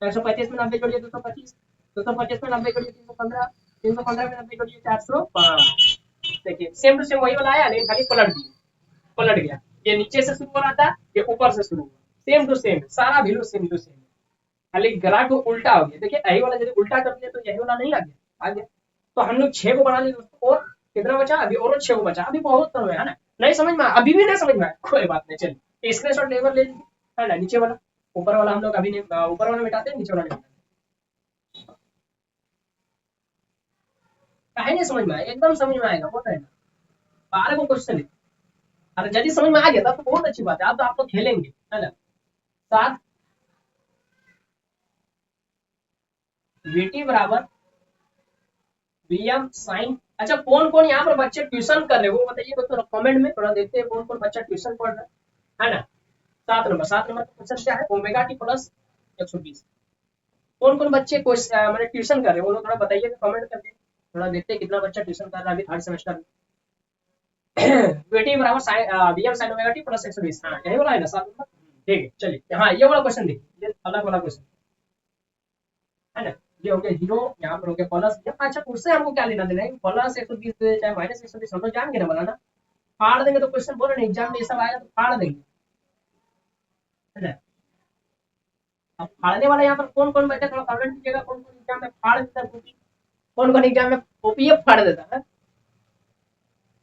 [SPEAKER 1] 135 में 90 जोड़िए 225, 225 में 90 जोड़िए 315, 315 में 90 जोड़िए 405। देखिए सेम टू सेम वही वाला आया, लेकिन खाली पलट गया। ये नीचे से शुरू हो रहा था, ये ऊपर से शुरू हुआ, सेम टू सेम सारा वैल्यू सेम टू सेम, खाली ग्राफ उल्टा हो गया। देखिए यही वाला यदि उल्टा कर दिया तो यही वाला नहीं आ गया। तो हम लोग 6 को बना लिए दोस्तों, और कितना बचा अभी, और 6 को बचा, अभी बहुत समय है ना। नहीं समझ में अभी भी नहीं समझ में आया, कोई बात नहीं, चलिए स्क्रीनशॉट लेकर ले लीजिए, है ना। नीचे वाला ऊपर वाला हम लोग अभी नहीं, ऊपर वाला मिटाते हैं, नीचे वाला नहीं काहे नहीं समझ में आया, एकदम समझ में आएगा, होता है ना। 12 को क्वेश्चन है, अरे यदि समझ में आ गया तो बहुत अच्छी बात है, अब तो आप लोग खेलेंगे, है ना। 7 VT बराबर VM साइन। अच्छा कौन कौन यहाँ पर बच्चे ट्यूशन कर रहे हो वो बताइए दोस्तों कमेंट में, थोड़ा देखते हैं कौन कौन बच्चा ट्यूशन पढ़ रहा है ना। 7 नंबर का क्वेश्चन क्या है, ओमेगा टी प्लस 120। कौन कौन बच्चे मैंने ट्यूशन कर रहे हैं वो लोग थोड़ा बताइए कमेंट करके, थोड़ा देखते हैं कितना बच्चा ट्यूशन कर रहा है अभी थर्ड सेमेस्टर में। VT बराबर VM sine omega T plus 120, हाँ यही वाला है ना 7 नंबर, ठीक है। चलिए हाँ ये वाला क्वेश्चन देखिए, ये अलग वाला क्वेश्चन है ना। ये हो गया 0, यहाँ पर हो गया प्लस। अच्छा उससे हमको क्या लेना देना है, प्लस 120 चाहे माइनस 120 हम तो जान गए ना बनाना, फाड़ देंगे तो क्वेश्चन बोल रहे एग्जाम में ये सब आएगा तो फाड़ देंगे, है ना। अब फाड़ने वाला यहाँ पर कौन कौन बैठा, थोड़ा कमेंट कीजिएगा कौन कौन एग्जाम में फाड़ देता है कॉपी, कौन कौन एग्जाम में कॉपी फाड़ देता है।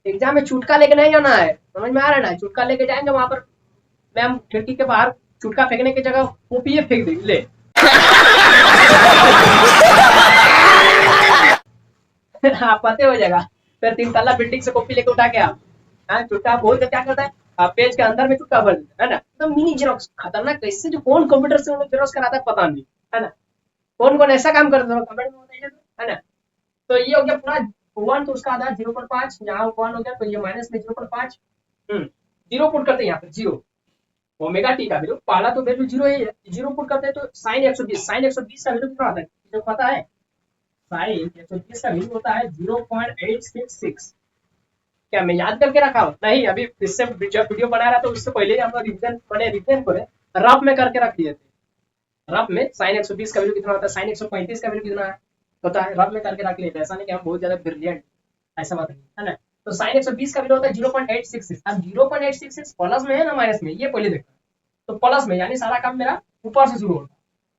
[SPEAKER 1] एग्जाम में चुटका लेके नहीं जाना है, समझ में आ रहा है ना, चुटका लेके जाएंगे वहां पर मैम खिड़की के बाहर चुटका फेंकने की जगह कॉपी फेंक देगी, ले आप पते हो जाएगा, फिर 3 तल्ला बिल्डिंग से कॉपी लेके उठा के आप चुटका बोल के क्या करता है, आप पेज के अंदर में चुटका भर देता है ना, तो मिनी जेरोक्स खतरनाक, कैसे जो कौन कंप्यूटर से जेरोक्स कराता है पता नहीं, है ना। कौन कौन ऐसा काम करता है कमेंट में बताइए, है ना। तो ये हो गया पूरा 1, तो उसका आधा 0.5, यहाँ 1 हो गया तो ये माइनस में 0.5, 0 पुट करते हैं यहाँ पे 0, ओमेगा टी का वैल्यू पहला तो वैल्यू 0 ही है, 0 पुट करते हैं तो साइन 120, साइन 120 का वैल्यू कितना आता है किसी को पता है, साइन 120 का वैल्यू होता है 0.866। क्या मैं याद करके रखा हूँ, नहीं अभी इससे जब वीडियो बना रहा था उससे पहले हम लोग रिवीजन को रफ में करके रख दिए थे। रफ में साइन 120 का वैल्यू कितना होता है, साइन 135 का वैल्यू कितना है पता है, रफ में करके रख लिए थे, ऐसा नहीं कि हम बहुत ज्यादा ब्रिलियंट, ऐसा बात नहीं है ना। तो साइन 120 का वैल्यू होता है 0.866। अब 0.866 प्लस में है ना माइनस में, ये पहले देखना, तो प्लस में यानी सारा काम मेरा ऊपर से शुरू होता है,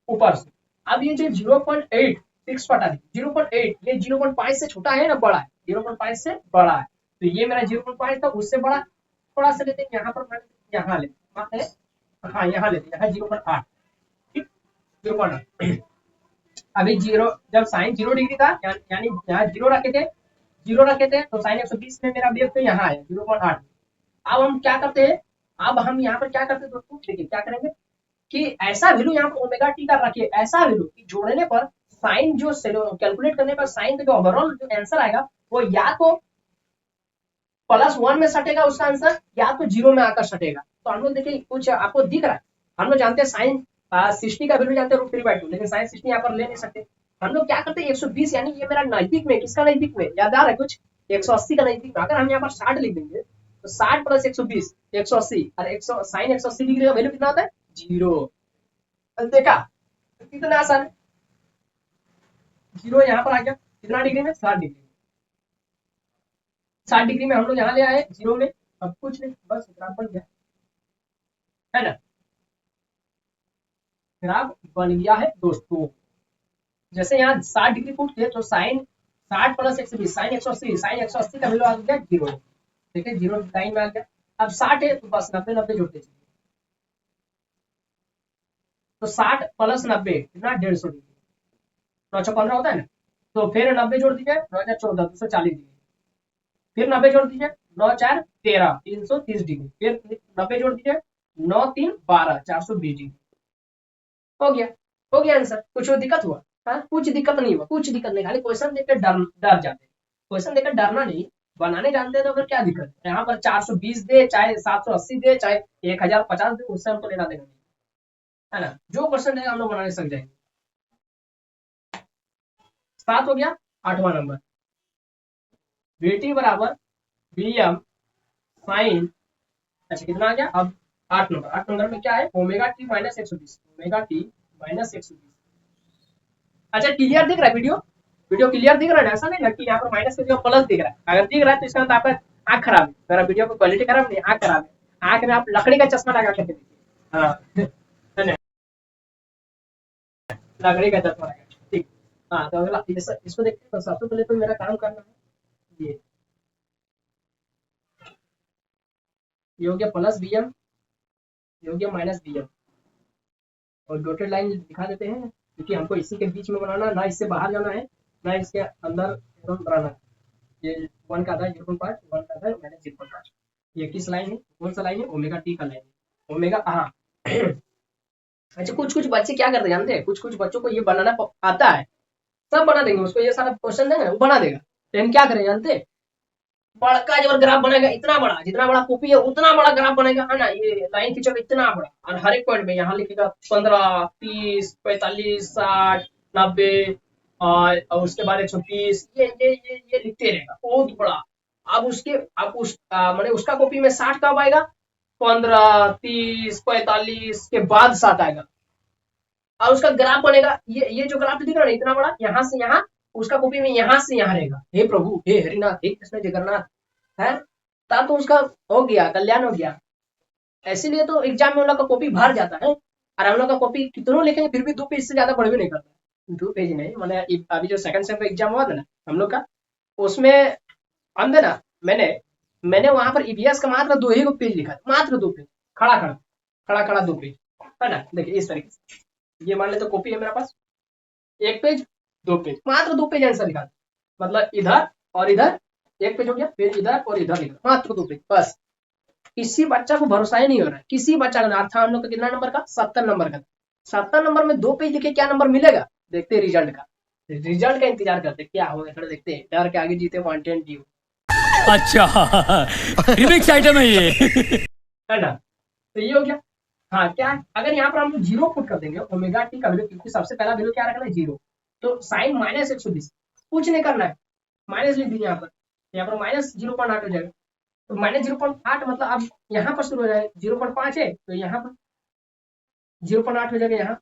[SPEAKER 1] ऊपर से। अब ये जो 0.86 पटा दी 0.8, ये 0.5 से छोटा है ना बड़ा है, 0.5 से बड़ा है, तो ये मेरा 0.5 था उससे बड़ा, थोड़ा सा लेते हैं यहाँ पर, यहाँ लेते हाँ यहाँ लेते यहाँ 0.8, ठीक 0.8। अभी 0 जब साइन 0 डिग्री था यानी यहाँ 0 रखे थे तो साइन 120 में मेरा वेव तो यहाँ है 0.8। अब हम क्या करते हैं, अब हम यहाँ पर क्या करते हैं दोस्तों, देखिए क्या करेंगे कि ऐसा वैल्यू यहाँ पर ओमेगा टी का रखिए, ऐसा वैल्यू कि जोड़ने पर साइन जो कैलकुलेट करने पर साइन का जो ओवरऑल जो आंसर आएगा वो या तो +1 में सटेगा उसका आंसर, या तो 0 में आकर सटेगा। तो हम लोग देखिए कुछ आपको दिख रहा है, हम लोग जानते हैं साइन 60 का वैल्यू जानते हैं √3/2, लेकिन साइन 60 यहाँ पर ले नहीं सकते। हम लोग क्या करते हैं 120 यानी ये मेरा नजदीक में, किसका नजदीक में याद आ रहा है कुछ, 180 का नजदीक में। अगर हम यहाँ पर 60 लिख देंगे तो 60 + 120 180, और 100 साइन 180 डिग्री का वैल्यू कितना होता है 0। देखा कितना आसान है। 0 यहाँ पर आ गया कितना डिग्री में, 60 डिग्री। 60 डिग्री में हम लोग यहाँ ले आए 0 में, अब कुछ नहीं, बस ग्राफ बन गया है ना। ग्राफ बन गया है दोस्तों। जैसे यहाँ 60 डिग्री पुट किए तो साइन 60 प्लस 120 साइन 180, साइन 180 का वैल्यू आ गया 0। ठीक है, 0 लाइन में आ गया। अब 60 है तो बस 90 90 जोड़ते चलिए, तो 60 प्लस 90 कितना 150 डिग्री, 915 होता है ना। तो फिर 90 जोड़ दीजिए, 9 14 240 डिग्री। फिर 90 जोड़ दीजिए, 9 4 13 330 डिग्री। फिर 90 जोड़ दीजिए, 9 3 12 420 डिग्री। हो गया, हो गया आंसर। कुछ दिक्कत हुआ? हाँ, कुछ दिक्कत नहीं हुआ, कुछ दिक्कत नहीं। खाली क्वेश्चन देख कर डर डर जाते हैं। क्वेश्चन देखकर डरना नहीं, बनाने जानते हैं तो फिर क्या दिक्कत है। यहाँ पर 420 दे, चाहे 780 दे, चाहे 1050 दे, उससे हमको लेना देना नहीं है ना। जो क्वेश्चन देगा हम लोग बनाने सक जाएंगे। 7 हो गया। 8वां नंबर, VT बराबर VM साइन, अच्छा कितना आ गया अब 8 नंबर। 8 नंबर में क्या है, omega T minus 120, omega T minus 120। अच्छा क्लियर दिख रहा है वीडियो, वीडियो क्लियर दिख रहा है, ऐसा नहीं ना कि यहाँ पर माइनस की जगह प्लस दिख रहा है। अगर दिख रहा है तो इसका मतलब आपका आंख खराब है, मेरा वीडियो की क्वालिटी खराब नहीं, आंख खराब है। आंख में आप लकड़ी का चश्मा लगा करके देखिए। हाँ लकड़ी का चश्मा लगा, ठीक। हाँ तो अगला इसको देखते हैं। तो सबसे पहले तो मेरा काम करना है, ये हो गया प्लस BM, ये हो गया माइनस BM, और डॉटेड लाइन दिखा देते हैं क्योंकि हमको इसी के बीच में बनाना, ना इससे बाहर जाना है ना इसके अंदर एकदम बनाना है। ये 1 का आधा 0.5, 1 का आधा माइनस 0.5। ये किस लाइन है, कौन सा लाइन है, ओमेगा टी का लाइन है, ओमेगा। हाँ अच्छा कुछ कुछ बच्चे क्या करते हैं जानते हैं, कुछ कुछ बच्चों को ये बनाना आता है, सब बना देंगे उसको, ये सारा क्वेश्चन देंगे वो बना देगा। लेकिन क्या करें जानते हैं, बड़का जब ग्राफ बनेगा इतना बड़ा, जितना बड़ा कॉपी है उतना बड़ा ग्राफ बनेगा, है ना। ये लाइन खींचेगा इतना बड़ा, और हर एक पॉइंट में यहाँ लिखेगा 15 30 45 60 90, और उसके बाद 120, ये लिखते रहेगा बहुत बड़ा। अब उसके अब उस मैंने उसका कॉपी में 60 कब आएगा, 15 30 45 के बाद 7 आएगा, और उसका ग्राफ बनेगा। ये जो ग्राफ दिख रहा है इतना बड़ा, यहाँ से यहाँ, उसका कॉपी में यहाँ से यहाँ रहेगा। हे प्रभु, हे हरिनाथ, हे कृष्ण जगन्नाथ, है तब तो उसका हो गया, कल्याण हो गया। इसीलिए तो एग्जाम में हम लोग का कॉपी भर जाता है, और हम लोग का कॉपी कितनों लिखेंगे फिर भी 2 पेज से ज्यादा बढ़ भी नहीं करता। 2 पेज नहीं, मैंने अभी जो सेकंड सेम का एग्जाम हुआ था ना हम लोग का, उसमें अंदर ना मैंने मैंने वहां पर ईवीएस का मात्र 2 ही पेज लिखा था, मात्र 2 पेज, खड़ा खड़ा खड़ा खड़ा 2 पेज, है ना। देखिए इस तरीके से, ये मान ले तो कॉपी है मेरे पास, 1 पेज 2 पेज, मात्र 2 पेज आंसर लिखा था। मतलब इधर और इधर 1 पेज हो गया, फिर इधर और इधर मात्र 2 पेज बस। किसी बच्चा को भरोसा ही नहीं हो रहा है, किसी बच्चा का। था हम लोग का कितना नंबर का, 70 नंबर का। 70 नंबर में 2 पेज लिखे, क्या नंबर मिलेगा देखते हैं रिजल्ट का। रिजल्ट का इंतजार करते क्या होगा, थोड़ा देखते हैं। डर के आगे जीते वांटेड ड्यू।
[SPEAKER 2] अच्छा रिमिक्स आइटम है ये
[SPEAKER 1] है ना, तो ये हो गया। हाँ क्या, अगर यहाँ पर हम लोग 0 पुट कर देंगे ओमेगा टी का वैल्यू, क्योंकि सबसे पहला वैल्यू क्या रखना है 0, तो साइन माइनस 120, कुछ नहीं करना है, माइनस लिख दीजिए यहाँ पर माइनस 0.8 हो जाएगा। तो माइनस 0.8 मतलब अब यहाँ पर शुरू हो जाएगा, 0.5 है तो यहाँ पर 0.8 हो जाएगा। यहाँ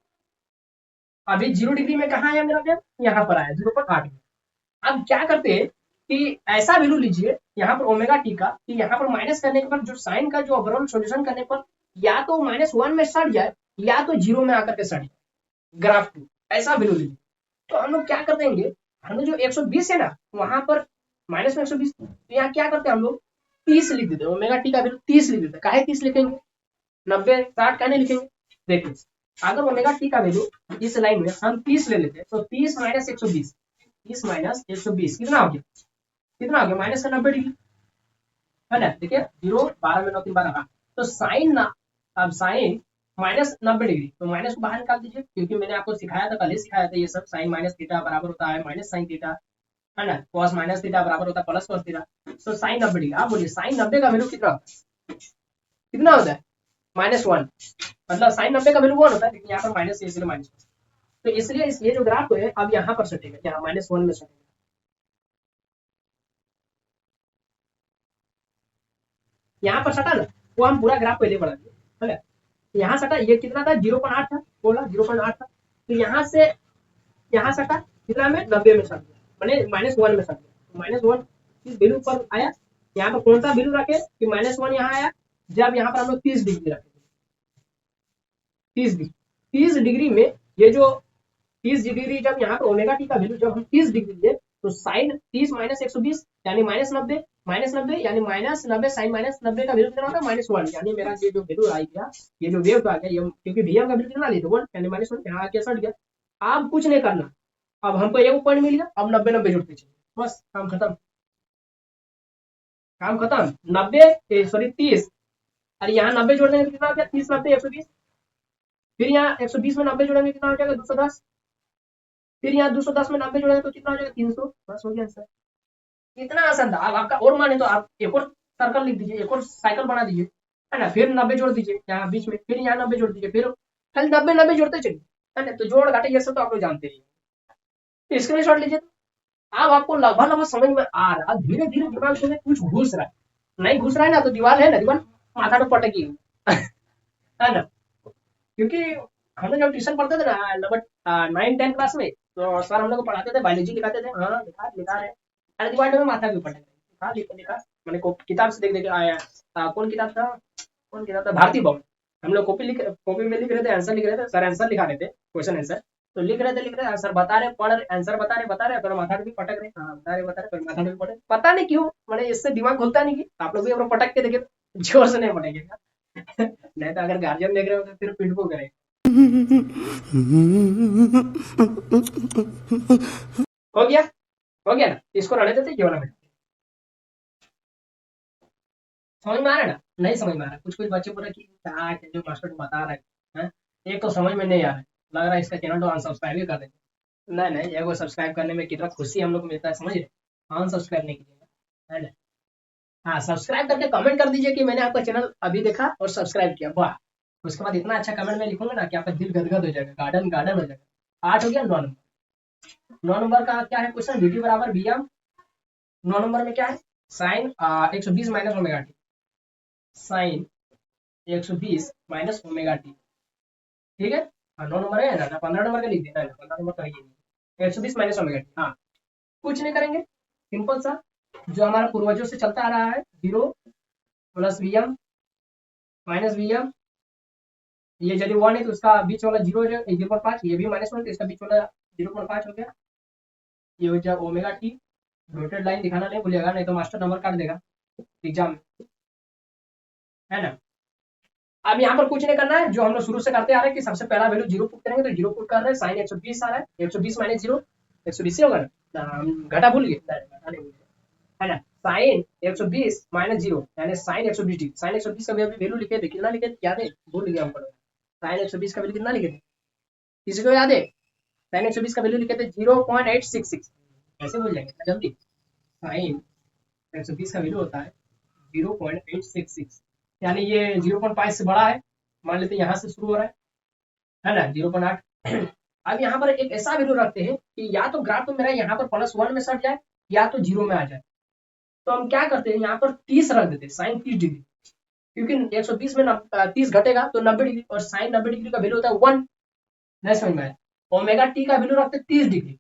[SPEAKER 1] अभी 0 डिग्री में कहाँ आया मेरा वेव, यहाँ पर आया 0.8 में। अब क्या करते हैं कि ऐसा वैल्यू लीजिए यहाँ पर ओमेगा टी का, कि यहाँ पर माइनस करने के बाद जो साइन का जो ओवरऑल सॉल्यूशन करने पर या तो -1 में सट जाए, या तो 0 में आकर के सट जाए ग्राफ 2, ऐसा वैल्यू लीजिए। तो हम लोग क्या कर देंगे, हम लोग जो 120 है ना वहां पर माइनस में 120, तो यहाँ क्या करते हैं हम लोग 30 लिख देते, ओमेगा टी का वैल्यू 30 लिख देते। काहे 30 लिखेंगे, 90 60 का नहीं लिखेंगे। देखिए अगर ओमेगा टी का वैल्यू इस लाइन में हम 30 ले लेते हैं, तो 30 माइनस 120, 30 माइनस 120 कितना हो गया, कितना हो गया माइनस का 90 डिग्री, है ना। देखिए 0 12 में 9 3 12, तो साइन ना, अब साइन -90 डिग्री, तो माइनस को बाहर निकाल दीजिए, क्योंकि मैंने आपको सिखाया था, कल ही सिखाया था ये सब। साइन माइनस थीटा बराबर होता है माइनस साइन थीटा, है ना। कॉस माइनस थीटा बराबर होता है प्लस कॉस थीटा। तो साइन 90 डिग्री, आप बोलिए साइन 90 का वैल्यू कितना होता है, कितना होता है -1, मतलब साइन 90 का वैल्यू 1 होता है, लेकिन यहाँ पर माइनस है इसलिए माइनस। तो इसलिए ये जो ग्राफ है अब यहाँ पर सटेगा, यहाँ -1 में सटेगा। यहाँ पर सटा ना, वो हम पूरा ग्राफ पहले बढ़ा दिए, है ना। यहाँ सटा, ये कितना था 0.8 था, बोला 0.8 था, तो यहाँ से यहाँ सटा कितना में 90 में सट गया, मैंने -1 में सट गया। -1 इस वैल्यू पर आया, यहाँ पर कौन सा वैल्यू रखे कि -1 यहाँ आया, जब यहाँ पर हम लोग 30 डिग्री रखे, 30 डिग्री में ये जो 30 डिग्री जब यहाँ पर ओमेगा टी का वैल्यू जब हम 30 डिग्री दे तो साइन 30 माइनस 120 यानी -90, -90 यानी -90 साइन -90 का वैल्यू कितना होगा -1, यानी मेरा ये जो वैल्यू आ गया, ये जो वेव आ गया, ये क्योंकि vm का वैल्यू कितना लिए थे 1 यानी -1 यहाँ आके सट गया। अब कुछ नहीं करना, अब हमको एक पॉइंट मिल गया, अब 90 जुड़ते चलिए, बस काम खत्म, काम खत्म। 90 सॉरी 30 और यहाँ 90 जोड़ देंगे तो कितना हो गया 30 90 120, फिर यहाँ 120 में 90 जोड़ेंगे कितना हो जाएगा 210, फिर यहाँ 210 में 90 जोड़ेंगे तो कितना हो जाएगा 300, बस हो गया आंसर। इतना आसान था। अब आपका और माने तो आप एक और सर्कल लिख दीजिए, एक और साइकिल बना दीजिए, है ना, फिर 90 जोड़ दीजिए यहाँ बीच में, फिर यहाँ 90 जोड़ दीजिए, फिर खाली 90 जोड़ते चलिए, है ना। तो जोड़ घाटे ये सब तो आप लोग जानते ही, स्क्रीन शॉट लीजिए। अब आपको लगभग लगभग समझ में आ रहा, धीरे धीरे दिमाग में कुछ घुस रहा है, नहीं घुस रहा है ना तो दीवार है ना, दीवार माथा पे पटकी है ना, क्योंकि हम लोग जब ट्यूशन पढ़ते थे ना नंबर 9-10 क्लास में, तो सर हम लोग को पढ़ाते थे, बायोलॉजी लिखाते थे, हाँ लिखा रहे, अरे दीवार में माथा भी पटक लिखा लिखा लिखा, मैंने किताब से देख देख आया, कौन किताब था, कौन किताब था, भारती भवन। हम लोग कॉपी में लिख रहे थे, आंसर लिख रहे थे, सर आंसर लिखा रहे थे, क्वेश्चन आंसर, तो लिख रहे आंसर बता रहे, पढ़ रहे, आंसर बता रहे, पर माथा भी पटक रहे, हाँ बता रहे पर माथा भी पटक, पता नहीं क्यों, मैंने इससे दिमाग खुलता नहीं कि आप लोग भी अपना पटक के देखे, जोर से नहीं पटेगा नहीं तो अगर गार्जियन देख रहे हो तो फिर पिटबो करेगा। हो गया, हो गया ना, इसको रहने देते, ये वाला समझ में आ रहा है ना, नहीं समझ में आ रहा, कुछ कुछ बच्चे बोले कि क्या जो मास्टर बता रहा है, एक तो समझ में नहीं आ रहा है, लग रहा है इसका चैनल तो अनसब्सक्राइब ही कर देते, नहीं नहीं, एगो सब्सक्राइब करने में कितना खुशी हम लोग को मिलता है, समझ रहे, अनसब्सक्राइब नहीं कीजिएगा, है ना। हाँ सब्सक्राइब करके कमेंट कर दीजिए कि मैंने आपका चैनल अभी देखा और सब्सक्राइब किया, वाह। उसके बाद इतना अच्छा कमेंट में लिखूंगा ना कि आपका दिल गदगद हो जाएगा, गार्डन गार्डन हो जाएगा। 8 हो गया, 9 नंबर का क्या है क्वेश्चन, वीटी बराबर Vm, 9 नंबर में क्या है, sine 120 minus omega T, sine 120 minus omega T, ठीक है। 9 नंबर है ना, 15 नंबर का लिख देना है, 15 नंबर का ही 120 माइनस ओमेगा टी, हाँ कुछ नहीं करेंगे, सिंपल सा जो हमारा पूर्वजों से चलता आ रहा है, 0 प्लस Vm माइनस Vm, ये यदि 1 है तो उसका बीच वाला 0.5, ये भी -1 तो इसका बीच वाला 0.5 हो गया, ये हो जाए ओमेगा टी, डॉटेड लाइन दिखाना नहीं भूलिएगा, नहीं तो मास्टर नंबर काट देगा एग्जाम में, है ना। अब यहाँ पर कुछ नहीं करना है, जो हम लोग शुरू से करते आ रहे हैं कि सबसे पहला वैल्यू 0 पुट करेंगे, तो 0 पुट कर रहे हैं, साइन 120 आ रहा है, 120 माइनस 0 120 होगा ना, घटा भूल गए, है ना, साइन 120 माइनस 0 यानी साइन 120 डिग्री, साइन 120 का भी अभी वैल्यू लिखे थे, कितना लिखे थे याद है, भूल गया हमको, साइन 120 का वैल्यू कितना लिखे थे, किसी को याद है, साइन 120 का वैल्यू लिखे थे 0.866, ऐसे भूल जाएंगे जल्दी, साइन 120 का वैल्यू होता है 0.866, यानी ये 0.5 से बड़ा है, मान लेते हैं यहाँ से शुरू हो रहा है ना 0.8। अब यहाँ पर एक ऐसा वैल्यू रखते हैं कि या तो ग्राफ तो मेरा यहाँ पर +1 में सट जाए या तो 0 में आ जाए, तो हम क्या करते हैं यहाँ पर 30 रख देते हैं, साइन 30 डिग्री, क्योंकि 120 में 30 घटेगा तो 90 डिग्री, और साइन 90 डिग्री का वैल्यू होता है 1, नहीं समझ में आया। ओमेगा टी का वैल्यू रखते हैं 30 डिग्री,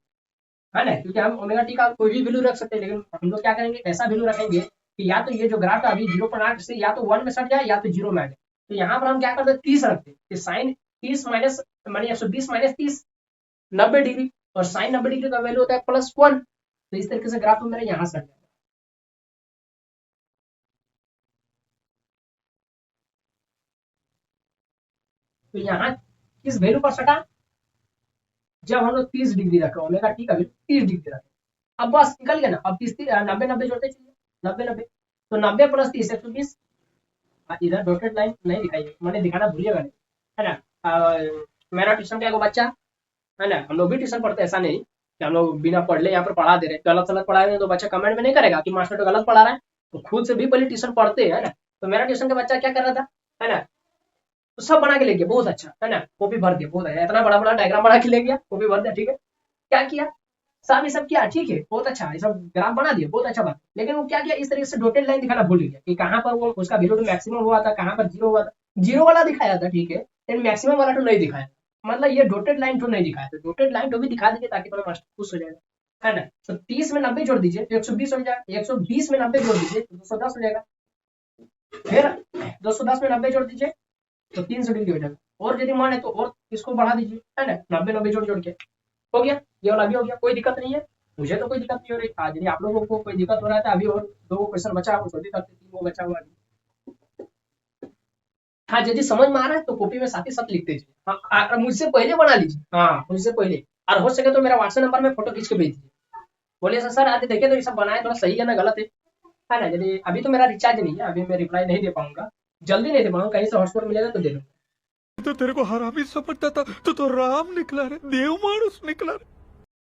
[SPEAKER 1] है ना, क्योंकि हम ओमेगा टी का कोई भी वैल्यू रख सकते हैं, लेकिन हम लोग क्या करेंगे, ऐसा वैल्यू रखेंगे कि या तो ये जो ग्राफ है अभी 0.8 से या तो 1 में सट जाए या तो 0 में आ जाए, तो यहाँ पर हम क्या करते हैं 30 रखते हैं, साइन 30 माइनस मानी 120 माइनस 30 90 डिग्री, और साइन 90 डिग्री का वैल्यू होता है +1, तो इस तरीके से ग्राफ में मेरा यहाँ सट जाएगा। तो यहाँ किस वैल्यू पर सटा, जब हम लोग 30 डिग्री रखे, ओमेगा टी का वैल्यू 30 डिग्री रखे, अब बस निकल गया ना, अब 30 90 जोड़ते चलिए, 90 तो 90 + 30 120, इधर डॉटेड लाइन नहीं दिखाई, मैंने दिखाना भूलिएगा नहीं, है ना। मेरा ट्यूशन का एगो बच्चा, है ना, हम लोग भी ट्यूशन पढ़ते, ऐसा नहीं कि हम लोग बिना पढ़ ले यहाँ पर पढ़ा दे रहे, गलत सलत पढ़ा रहे हैं तो बच्चा कमेंट में नहीं करेगा कि मास्टर तो गलत पढ़ा रहा है, तो खुद से भी पहले ट्यूशन पढ़ते है ना। तो मेरा ट्यूशन का बच्चा क्या कर रहा था, है ना, तो सब बना के ले गया, बहुत अच्छा, है ना, कॉपी भर दिया, बहुत अच्छा, इतना बड़ा बड़ा डायग्राम बना के ले गया, कॉपी भर दिया, ठीक है, क्या किया सब ये सब किया, ठीक है, बहुत अच्छा, ये सब ग्राफ बना दिया, बहुत अच्छा बात, लेकिन वो क्या किया, इस तरीके से डॉटेड लाइन दिखाना भूल गया कि कहाँ पर वो उसका वैल्यू मैक्सिमम हुआ था, कहाँ पर 0 हुआ था, 0 वाला दिखाया था, ठीक है, लेकिन मैक्सिमम वाला तो नहीं दिखाया, मतलब ये डॉटेड लाइन तो नहीं दिखाया, तो डॉटेड लाइन तो भी दिखा दीजिए ताकि थोड़ा मास्टर खुश हो जाएगा, है ना। तो 30 में 90 जोड़ दीजिए तो 120 हो जाएगा, 120 में 90 जोड़ दीजिए तो 210 हो जाएगा, फिर 210 में 90 जोड़ दीजिए तो 300 डिग्री हो जाएगा, और यदि मन है तो और इसको बढ़ा दीजिए, है ना, 90 90 जोड़ जोड़ के हो गया, ये वाला भी हो गया, कोई दिक्कत नहीं है, मुझे तो कोई दिक्कत नहीं हो रही। आज यदि आप लोगों को कोई दिक्कत हो रहा था, अभी और 2 क्वेश्चन बचा, वो जल्दी करते, 3 वो बचा हुआ है। हाँ, यदि समझ में आ रहा है तो कॉपी में साथ ही साथ लिख दीजिए, हाँ, मुझसे पहले बना लीजिए, हाँ मुझसे पहले, और हो सके तो मेरा व्हाट्सएप नंबर में फोटो खींच के भेज दीजिए, बोलिए सर आते देखे तो ये सब बनाए थोड़ा सही है ना गलत है ना। यदि अभी तो मेरा रिचार्ज नहीं है, अभी मैं रिप्लाई नहीं दे पाऊंगा, जल्दी नहीं दे पाऊंगा, कहीं से हॉटस्पॉट मिलेगा तो दे दूंगा।
[SPEAKER 3] तो तेरे को हरामी समझता था, तो राम निकला रे, देव मानुस निकला रे।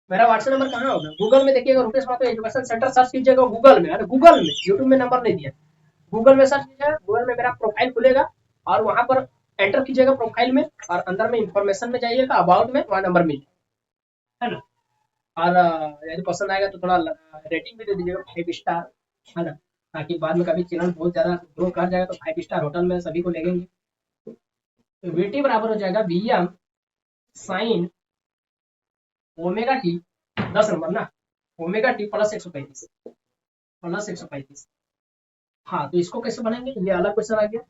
[SPEAKER 1] मेरा व्हाट्सएप नंबर कहाँ होगा, गूगल में देखिएगा, Rupesh Mathur education centre search कीजिएगा गूगल में, अरे गूगल में, यूट्यूब में नंबर नहीं दिया, गूगल में सर्च कीजिएगा, गूगल में मेरा प्रोफाइल खुलेगा और वहां पर एंटर कीजिएगा प्रोफाइल में, और अंदर में इंफॉर्मेशन में जाइएगा, अबाउट में वहाँ नंबर मिल, है ना। और यदि पसंद आएगा तो थोड़ा रेटिंग भी दे दीजिएगा 5 स्टार, है ना, ताकि बाद में कभी चैनल बहुत ज्यादा ग्रो कर जाएगा तो 5 स्टार होटल में सभी को लेंगे। तो वीटी बराबर हो जाएगा Vm sine omega T, 10 number ना, ओमेगा टी प्लस 135, प्लस 135। हाँ, तो इसको कैसे बनाएंगे, ये अलग क्वेश्चन आ गया,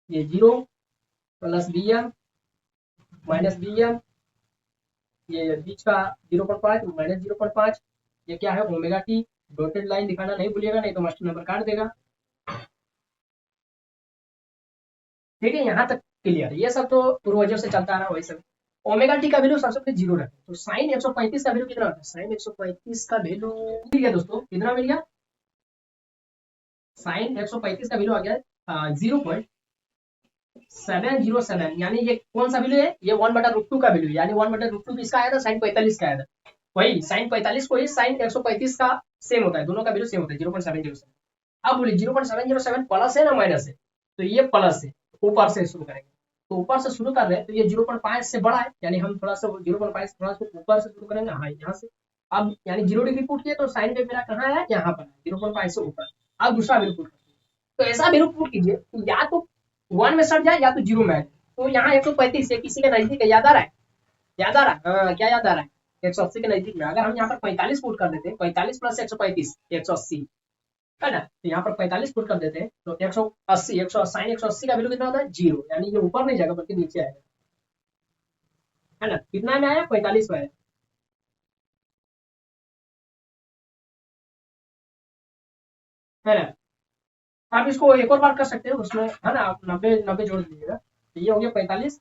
[SPEAKER 1] ये 0 प्लस Vm माइनस Vm, ये बीच का 0.5 माइनस 0.5, ये क्या है ओमेगा टी, डॉटेड लाइन दिखाना नहीं भूलिएगा, नहीं तो मास्टर नंबर काट देगा। ठीक है, यहाँ तक क्लियर, ये सब तो पूर्वजों से चलता आ रहा है वही सब। ओमेगा टी का वैल्यू सबसे पहले 0 रखें, तो साइन 135 का वैल्यू कितना होता है, साइन 135 का वैल्यू मिल गया दोस्तों, कितना मिल गया, साइन 135 का वैल्यू आ गया 0.707, यानी ये कौन सा वैल्यू है, ये 1/√2 का वैल्यू, यानी 1/√2 किसका आया था, साइन 45 का आया था, वही साइन 45 को ही साइन 135 का सेम होता है, दोनों का वैल्यू सेम होता है 0.707। अब बोलिए 0.707 प्लस है ना माइनस है, तो ये प्लस है, ऊपर से शुरू करेंगे, तो ऊपर से शुरू कर रहे हैं तो ये 0.5 से बड़ा है, यानी हम थोड़ा सा 0.5 थोड़ा सा ऊपर से शुरू करेंगे, हाँ यहाँ से, अब यानी 0 डिग्री पुट किए तो साइन वेव मेरा कहाँ है, यहाँ पर 0.5 से ऊपर। अब दूसरा वैल्यू पुट करते हैं, तो ऐसा वैल्यू पुट कीजिए या तो 1 में सट जाए या तो 0 में आए, तो यहाँ 135 है, किसी के नजदीक है, याद आ रहा है, याद आ रहा है, हाँ क्या याद आ रहा है, 180 के नजदीक में, अगर हम यहाँ पर 45 पुट कर देते हैं, 45 प्लस 135 180, है ना, तो यहाँ पर 45 पुट कर देते हैं तो 180 180 180 का वैल्यू कितना होता है 0, यानी ये ऊपर नहीं जाएगा बल्कि नीचे आएगा, है ना, कितना में आया 45 में आया, है ना। आप इसको एक और बार कर सकते हैं उसमें, है ना, आप 90 90 जोड़ दीजिएगा, तो ये हो गया 45,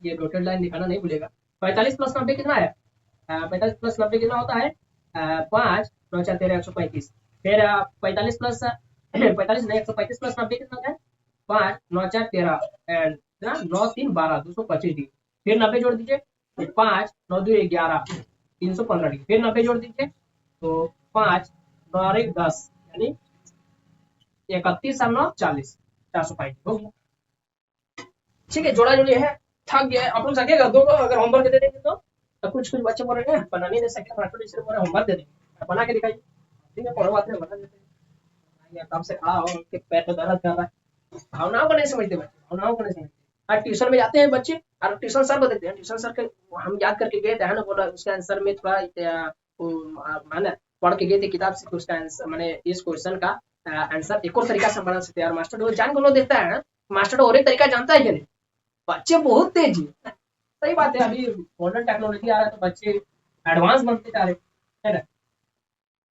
[SPEAKER 1] ये डॉटेड लाइन दिखाना नहीं भूलेगा, 45 प्लस 90 कितना है, 45 प्लस 90 कितना होता है 5 9 4 13 135, फिर 45 प्लस 45 नहीं 135 प्लस 90 कितना होता है 5 9 4 13 एंड 9 3 12 225 डिग्री, फिर 90 जोड़ दीजिए तो 5 9 2 11 315 डिग्री, फिर 90 जोड़ दीजिए तो 5 9 और 1 10, यानी 31 और 9 40 405 हो गया। ठीक है, जोड़ा जोड़ी है, थक गया आप लोग सकेगा दो, अगर होमवर्क दे देंगे तो कुछ कुछ बच्चे बोल रहे हैं बना नहीं दे सके, मास्टर इसलिए बोल रहे होमवर्क दे देंगे, बना के दिखाइए, ठीक है, कोई बात नहीं, बना देते हैं, काम से खड़ा हो के पैर पे दर्द कर रहा है, भावनाओं को नहीं समझते बच्चे, भावनाओं को नहीं समझते। आज ट्यूशन में जाते हैं बच्चे और ट्यूशन सर को देखते हैं, ट्यूशन सर के हम याद करके गए थे, है ना, बोला उसके आंसर में थोड़ा माना पढ़ के गए थे किताब से, उसका आंसर मैंने इस क्वेश्चन का आंसर एक और तरीका से बना सकते हैं, और मास्टर तो जान को देखता है, मास्टर और एक तरीका जानता है कि नहीं, बच्चे बहुत तेज है, सही बात है, अभी मॉडर्न टेक्नोलॉजी आ रहा है तो बच्चे एडवांस बनते जा रहे हैं ना,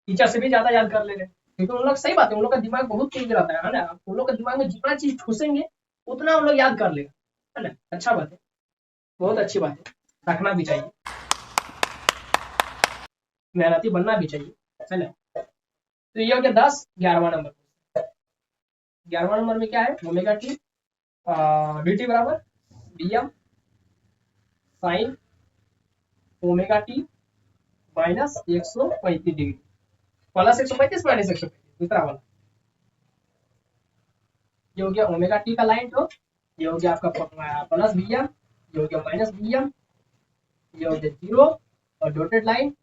[SPEAKER 1] टीचर से भी ज्यादा याद कर ले रहे हैं, क्योंकि उन लोग, सही बात है, उन लोग का दिमाग बहुत तेज रहता है ना, उन लोग के दिमाग में जितना चीज ठूसेंगे उतना उन लोग याद कर लेगा, है ना, अच्छा बात है, बहुत अच्छी बात है, रखना भी चाहिए, मेहनती बनना भी चाहिए, है ना। तो ये हो गया 10, 11वां नंबर, 11वां नंबर में क्या है ओमेगा टी, dt बराबर Vm sine omega T minus 135 degree, plus 135 minus 135, दूसरा वाला, ये हो गया ओमेगा टी का लाइन ड्रॉ, ये हो गया आपका प्लस Vm, ये हो गया माइनस Vm, ये हो गया 0 और डॉटेड लाइन,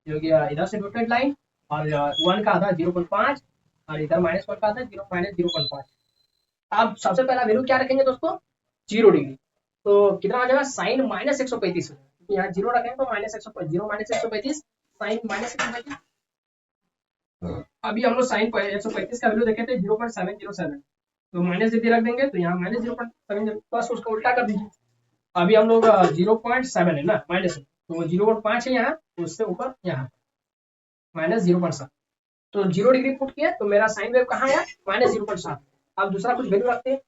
[SPEAKER 1] ये हो गया इधर से डॉटेड लाइन, और 1 का आधा 0.5 और इधर -1 का आधा 0 -0.5, अब सबसे पहला वैल्यू क्या रखेंगे दोस्तों, 0 डिग्री। तो कितना आ जाएगा, साइन माइनस 135 हो जाएगा। यहाँ 0 रखेंगे तो माइनस 135, 0 माइनस 135, साइन माइनस 135। अभी हम लोग साइन 135 का वैल्यू देखे थे 0.707, तो माइनस दीदी रख देंगे, तो यहाँ माइनस 0.7 बस उसका उल्टा कर दीजिए। अभी हम लोग 0.7 है ना माइनस, तो 0.5 है यहाँ, उससे ऊपर यहाँ माइनस 0.7, तो 0 डिग्री पुट किया तो मेरा साइन वेव कहाँ आया, माइनस 0.7। अब दूसरा कुछ वैल्यू रखते हैं,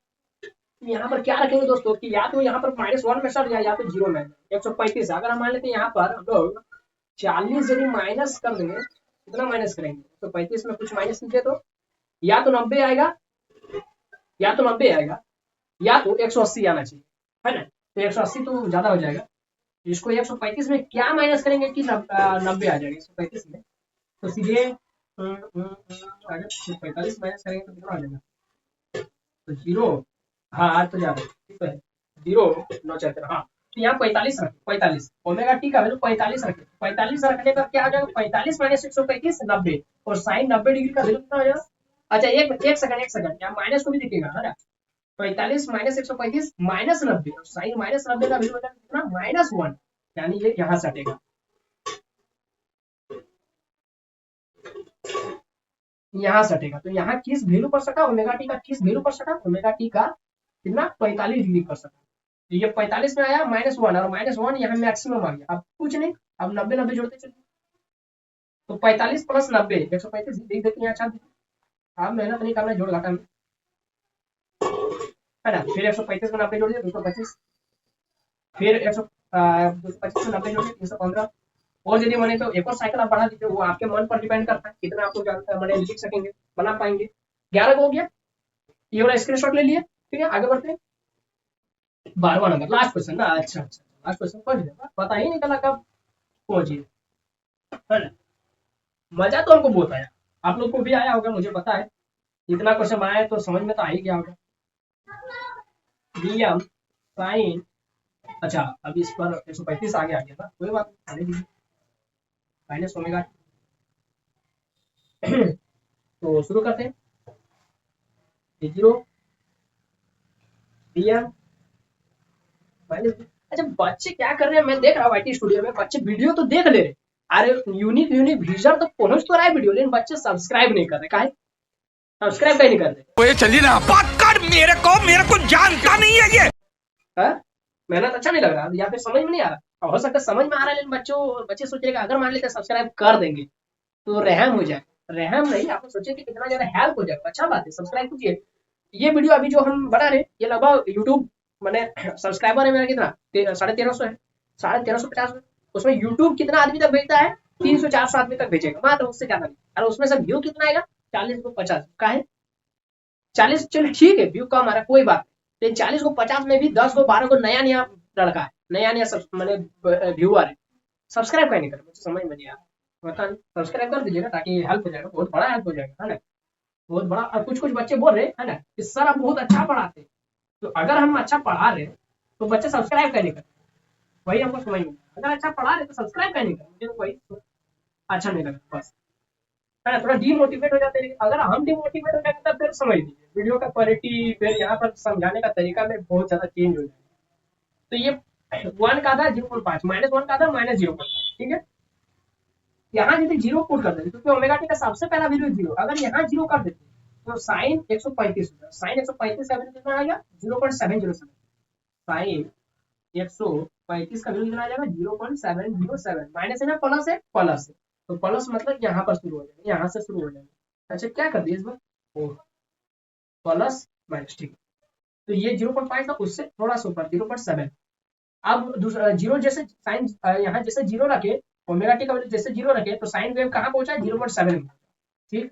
[SPEAKER 1] यहाँ पर क्या रखेंगे दोस्तों कि या तो यहाँ पर -1 में सट जाए या तो 0 में 135। अगर हम मान लेते हैं यहाँ पर हम लोग 40 यदि माइनस कर देंगे, कितना माइनस करेंगे, 135 में कुछ माइनस कीजिए तो या तो 90 आएगा, या तो 90 आएगा, या तो 180 आना चाहिए, है ना। तो 180 तो ज्यादा हो जाएगा, इसको 135 में क्या माइनस करेंगे कि 90 आ जाएगा 135 में, तो सीधे अगर 45 माइनस करेंगे तो कितना आ जाएगा, तो 0, हाँ आज तो ज्यादा ठीक है, 0 9 4 हाँ, तो यहाँ 45 रखें, 45 ओमेगा टी का वैल्यू 45 रखें, 45 रखने पर क्या आ जाएगा, 45 माइनस 135 90, और साइन 90 डिग्री का वैल्यू कितना आ जाएगा। अच्छा एक सेकंड यहाँ माइनस को भी दिखेगा, है ना। 45 माइनस 135 माइनस 90, साइन माइनस 90 का वैल्यू कितना, -1, यानी ये यहाँ से हटेगा, यहाँ से हटेगा। तो यहाँ किस वैल्यू पर सटा, ओमेगा टी का किस वैल्यू पर सटा, ओमेगा टी का कितना 45 डिग्री पर सटा। तो ये 45 में आया -1, और -1 यहाँ मैक्सिमम आ गया। अब कुछ नहीं, अब 90 90 जोड़ते चलिए, तो 45 प्लस 90 135 देख देते हैं। अच्छा आप मेहनत नहीं करना, जोड़ घटा में, है ना। फिर 135 में 90 जोड़िए 225, फिर 125 में 90 जोड़िए 315, और यदि बने तो एक और साइकिल आप बढ़ा दीजिए, वो आपके मन पर डिपेंड करता है कितना आपको मैंने लिख सकेंगे, बना पाएंगे। 11 हो गया, ये वाला स्क्रीनशॉट ले लिए, ठीक है आगे बढ़ते हैं। 12वां नंबर लास्ट क्वेश्चन ना, अच्छा लास्ट क्वेश्चन पढ़ लिया, पता ही नहीं चला कब पहुंचिए, है ना। मजा तो हमको बहुत आया, आप लोग को भी आया होगा मुझे पता है, इतना क्वेश्चन आया तो समझ में तो आ ही गया होगा। Vm साइन, अच्छा अब इस पर 135 आगे आ गया था, कोई बात नहीं आने दीजिए, माइनस ओमेगा तो शुरू करते हैं। 0 Vm माइनस, अच्छा बच्चे क्या कर रहे हैं, मैं देख रहा हूँ IT स्टूडियो में बच्चे वीडियो तो देख ले रहे, अरे यूनिक विजन तो पहुंच तो रहा है वीडियो, लेकिन बच्चे सब्सक्राइब नहीं कर रहे, काहे सब्सक्राइब नहीं कर रहे।
[SPEAKER 3] ओए चलिए ना, बात कर, मेरे को जानता नहीं है ये।
[SPEAKER 1] मेहनत अच्छा नहीं लग रहा या फिर समझ में नहीं आ रहा, हो सकता है समझ में आ रहा है, लेकिन बच्चे सोच रहे कि अगर मान लेते सब्सक्राइब कर देंगे तो रहम हो जाएगा, रहम नहीं, आप सोचे कि कितना ज्यादा हेल्प हो जाएगा। अच्छा बात है, सब्सक्राइब कीजिए। ये वीडियो अभी जो हम बना रहे ये लगभग यूट्यूब मैंने सब्सक्राइबर है मेरा कितना 1350 है, 1350, उसमें यूट्यूब कितना आदमी तक भेजता है, 300-400 आदमी तक भेजेगा मात्र, उससे ज्यादा नहीं। और उसमें से व्यू कितना आएगा, 40 को 50 का है, 40 चलो ठीक है व्यू कम आ रहा है कोई बात नहीं, लेकिन 40 को 50 में भी 10 को 12 को नया लड़का है, नया मैंने व्यूअर है, सब्सक्राइब नहीं कर, मुझे समझ में नहीं आ रहा, बता सब्सक्राइब कर दीजिएगा ताकि हेल्प हो जाएगा, बहुत बड़ा हेल्प हो जाएगा, है ना, बहुत बड़ा। और कुछ बच्चे बोल रहे है ना कि सर आप बहुत अच्छा पढ़ाते हैं, तो अगर हम अच्छा पढ़ा रहे तो बच्चे सब्सक्राइब नहीं करते, वही हमको समझ में, अगर अच्छा पढ़ा रहे तो सब्सक्राइब नहीं करते, मुझे तो वही अच्छा नहीं लगा बस, है ना, थोड़ा डीमोटिवेट हो जाते हैं। अगर हम डीमोटिवेट हो जाएंगे तो फिर समझ लीजिए वीडियो का क्वालिटी, फिर यहाँ पर समझाने का तरीका में बहुत ज्यादा चेंज हो जाएगा। तो ये 1 का था 0.5, -1 का था -0.5, ठीक है। यहाँ यदि 0 पुट कर देते क्योंकि ओमेगा टी का सबसे पहला वैल्यू 0, अगर यहाँ 0 कर देते तो साइन 135 होगा, साइन 135 का वैल्यू कितना आ गया 0.707, साइन 135 का वैल्यू कितना आ जाएगा 0.707, माइनस है ना प्लस है, प्लस है, तो प्लस मतलब यहाँ पर शुरू हो जाएगा, यहाँ से शुरू हो जाएगा। अच्छा क्या कर दिया इस बार, प्लस माइनस, ठीक है। तो ये 0.5 था, उससे थोड़ा सा ऊपर 0.7। अब दूसरा 0 जैसे साइन यहाँ जैसे 0 रखे, ओमेगा टी का वैल्यू जैसे 0 रखे तो साइन वेव कहाँ पहुंचा 0.7 में, ठीक।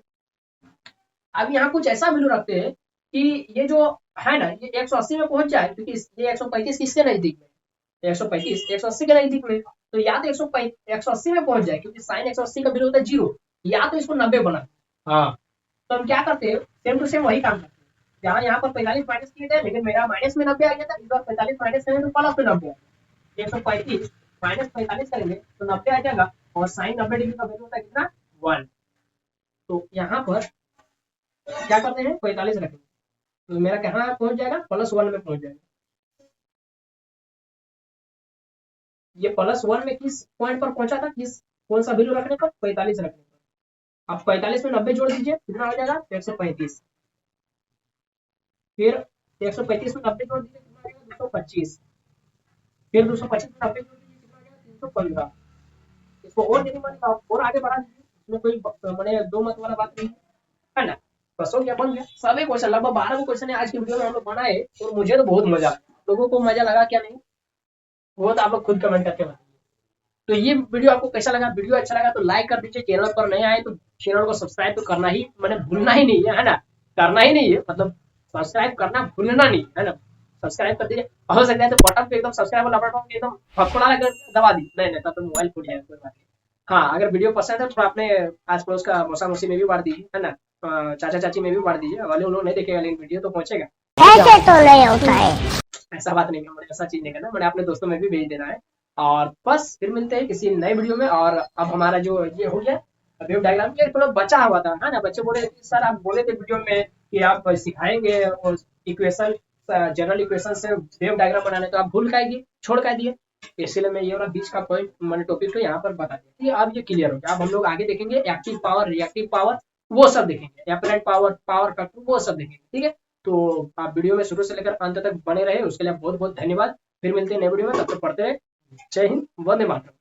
[SPEAKER 1] अब यहाँ कुछ ऐसा वैल्यू रखते हैं कि ये जो है ना ये 180 में पहुंच जाए, क्योंकि ये 135 किसके नजदीक में, 135 180 के नजदीक में, तो या तो 180 में पहुंच जाए, क्योंकि साइन 180 का वैल्यू होता है 0, या तो इसको 90 बना। हाँ तो हम क्या करते हैं, सेम टू सेम वही काम करते हैं, यहाँ पर 45 माइनस किए थे, लेकिन मेरा माइनस में 90 आ गया था, इस बार 45 माइनस करेंगे तो प्लस में 90 आ गया, 135 माइनस 45 करेंगे तो 90 आ जाएगा, और साइन 90 डिग्री का वैल्यू होता है कितना 1। तो यहाँ पर क्या करते हैं 45 रखेंगे, तो मेरा कहाँ पहुंच जाएगा, +1 में पहुंच जाएगा। ये +1 में किस पॉइंट पर पहुंचा था, किस कौन सा वैल्यू रखने पर, 45 रखने पर। अब 45 में 90 जोड़ दीजिए, कितना हो जाएगा 135। फिर 135 में 90 जोड़ दीजिए, कितना हो जाएगा 225। फिर 225 में 90 जोड़ दीजिए, कितना हो जाएगा 315। इसको और यदि मान और आगे बढ़ा दीजिए, इसमें कोई मैंने दो मत वाला बात नहीं है ना। बस हो गया, बन गया। सभी क्वेश्चन लगभग 12 क्वेश्चन है आज की वीडियो में हम लोग बनाए, और मुझे तो बहुत मजा आया। लोगों को मजा लगा क्या नहीं, वो तो आप लोग खुद कमेंट करके बताइए। तो ये वीडियो आपको कैसा लगा, वीडियो अच्छा लगा तो लाइक कर दीजिए, चैनल पर नए आए तो चैनल को सब्सक्राइब तो करना ही, मैंने भूलना ही नहीं है ना, करना ही नहीं है, मतलब सब्सक्राइब करना भूलना नहीं है ना, सब्सक्राइब कर दीजिए। हो सकता है तो बटन पे एकदम सब्सक्राइब वाला बटन एकदम फटफड़ा लगा दबा दी, नहीं नहीं तब तो मोबाइल फूट जाएगा, कोई बात नहीं। हाँ, अगर वीडियो पसंद है तो अपने आस पड़ोस का मौसा मौसी में भी बांट दीजिए, है ना, चाचा चाची में भी बांट दीजिए, वाले उन्होंने नहीं देखेगा लेकिन वीडियो तो पहुंचेगा।
[SPEAKER 4] ऐसे तो नहीं होता है।
[SPEAKER 1] ऐसा बात नहीं है, मैंने ऐसा चीज नहीं करना, मैंने अपने दोस्तों में भी भेज देना है। और बस फिर मिलते हैं किसी नए वीडियो में। और अब हमारा जो ये हो गया वेव डायग्राम, ये थोड़ा बचा हुआ था, है ना। बच्चे बोले सर आप बोले थे वीडियो में कि आप सिखाएंगे और इक्वेशन, जनरल इक्वेशन से वेव डायग्राम बनाने, तो आप भूल का छोड़ का दिए। इसलिए मैं ये वाला बीच का पॉइंट मैंने टॉपिक को यहाँ पर बता दिया कि अब ये क्लियर हो गया। अब हम लोग आगे देखेंगे एक्टिव पावर, रिएक्टिव पावर, वो सब देखेंगे, अप्लाइड पावर, पावर फैक्टर, वो सब देखेंगे, ठीक है। तो आप वीडियो में शुरू से लेकर अंत तक बने रहे, उसके लिए बहुत बहुत धन्यवाद। फिर मिलते हैं नए वीडियो में, तब तक पढ़ते रहे। जय हिंद, वंदे मातरम।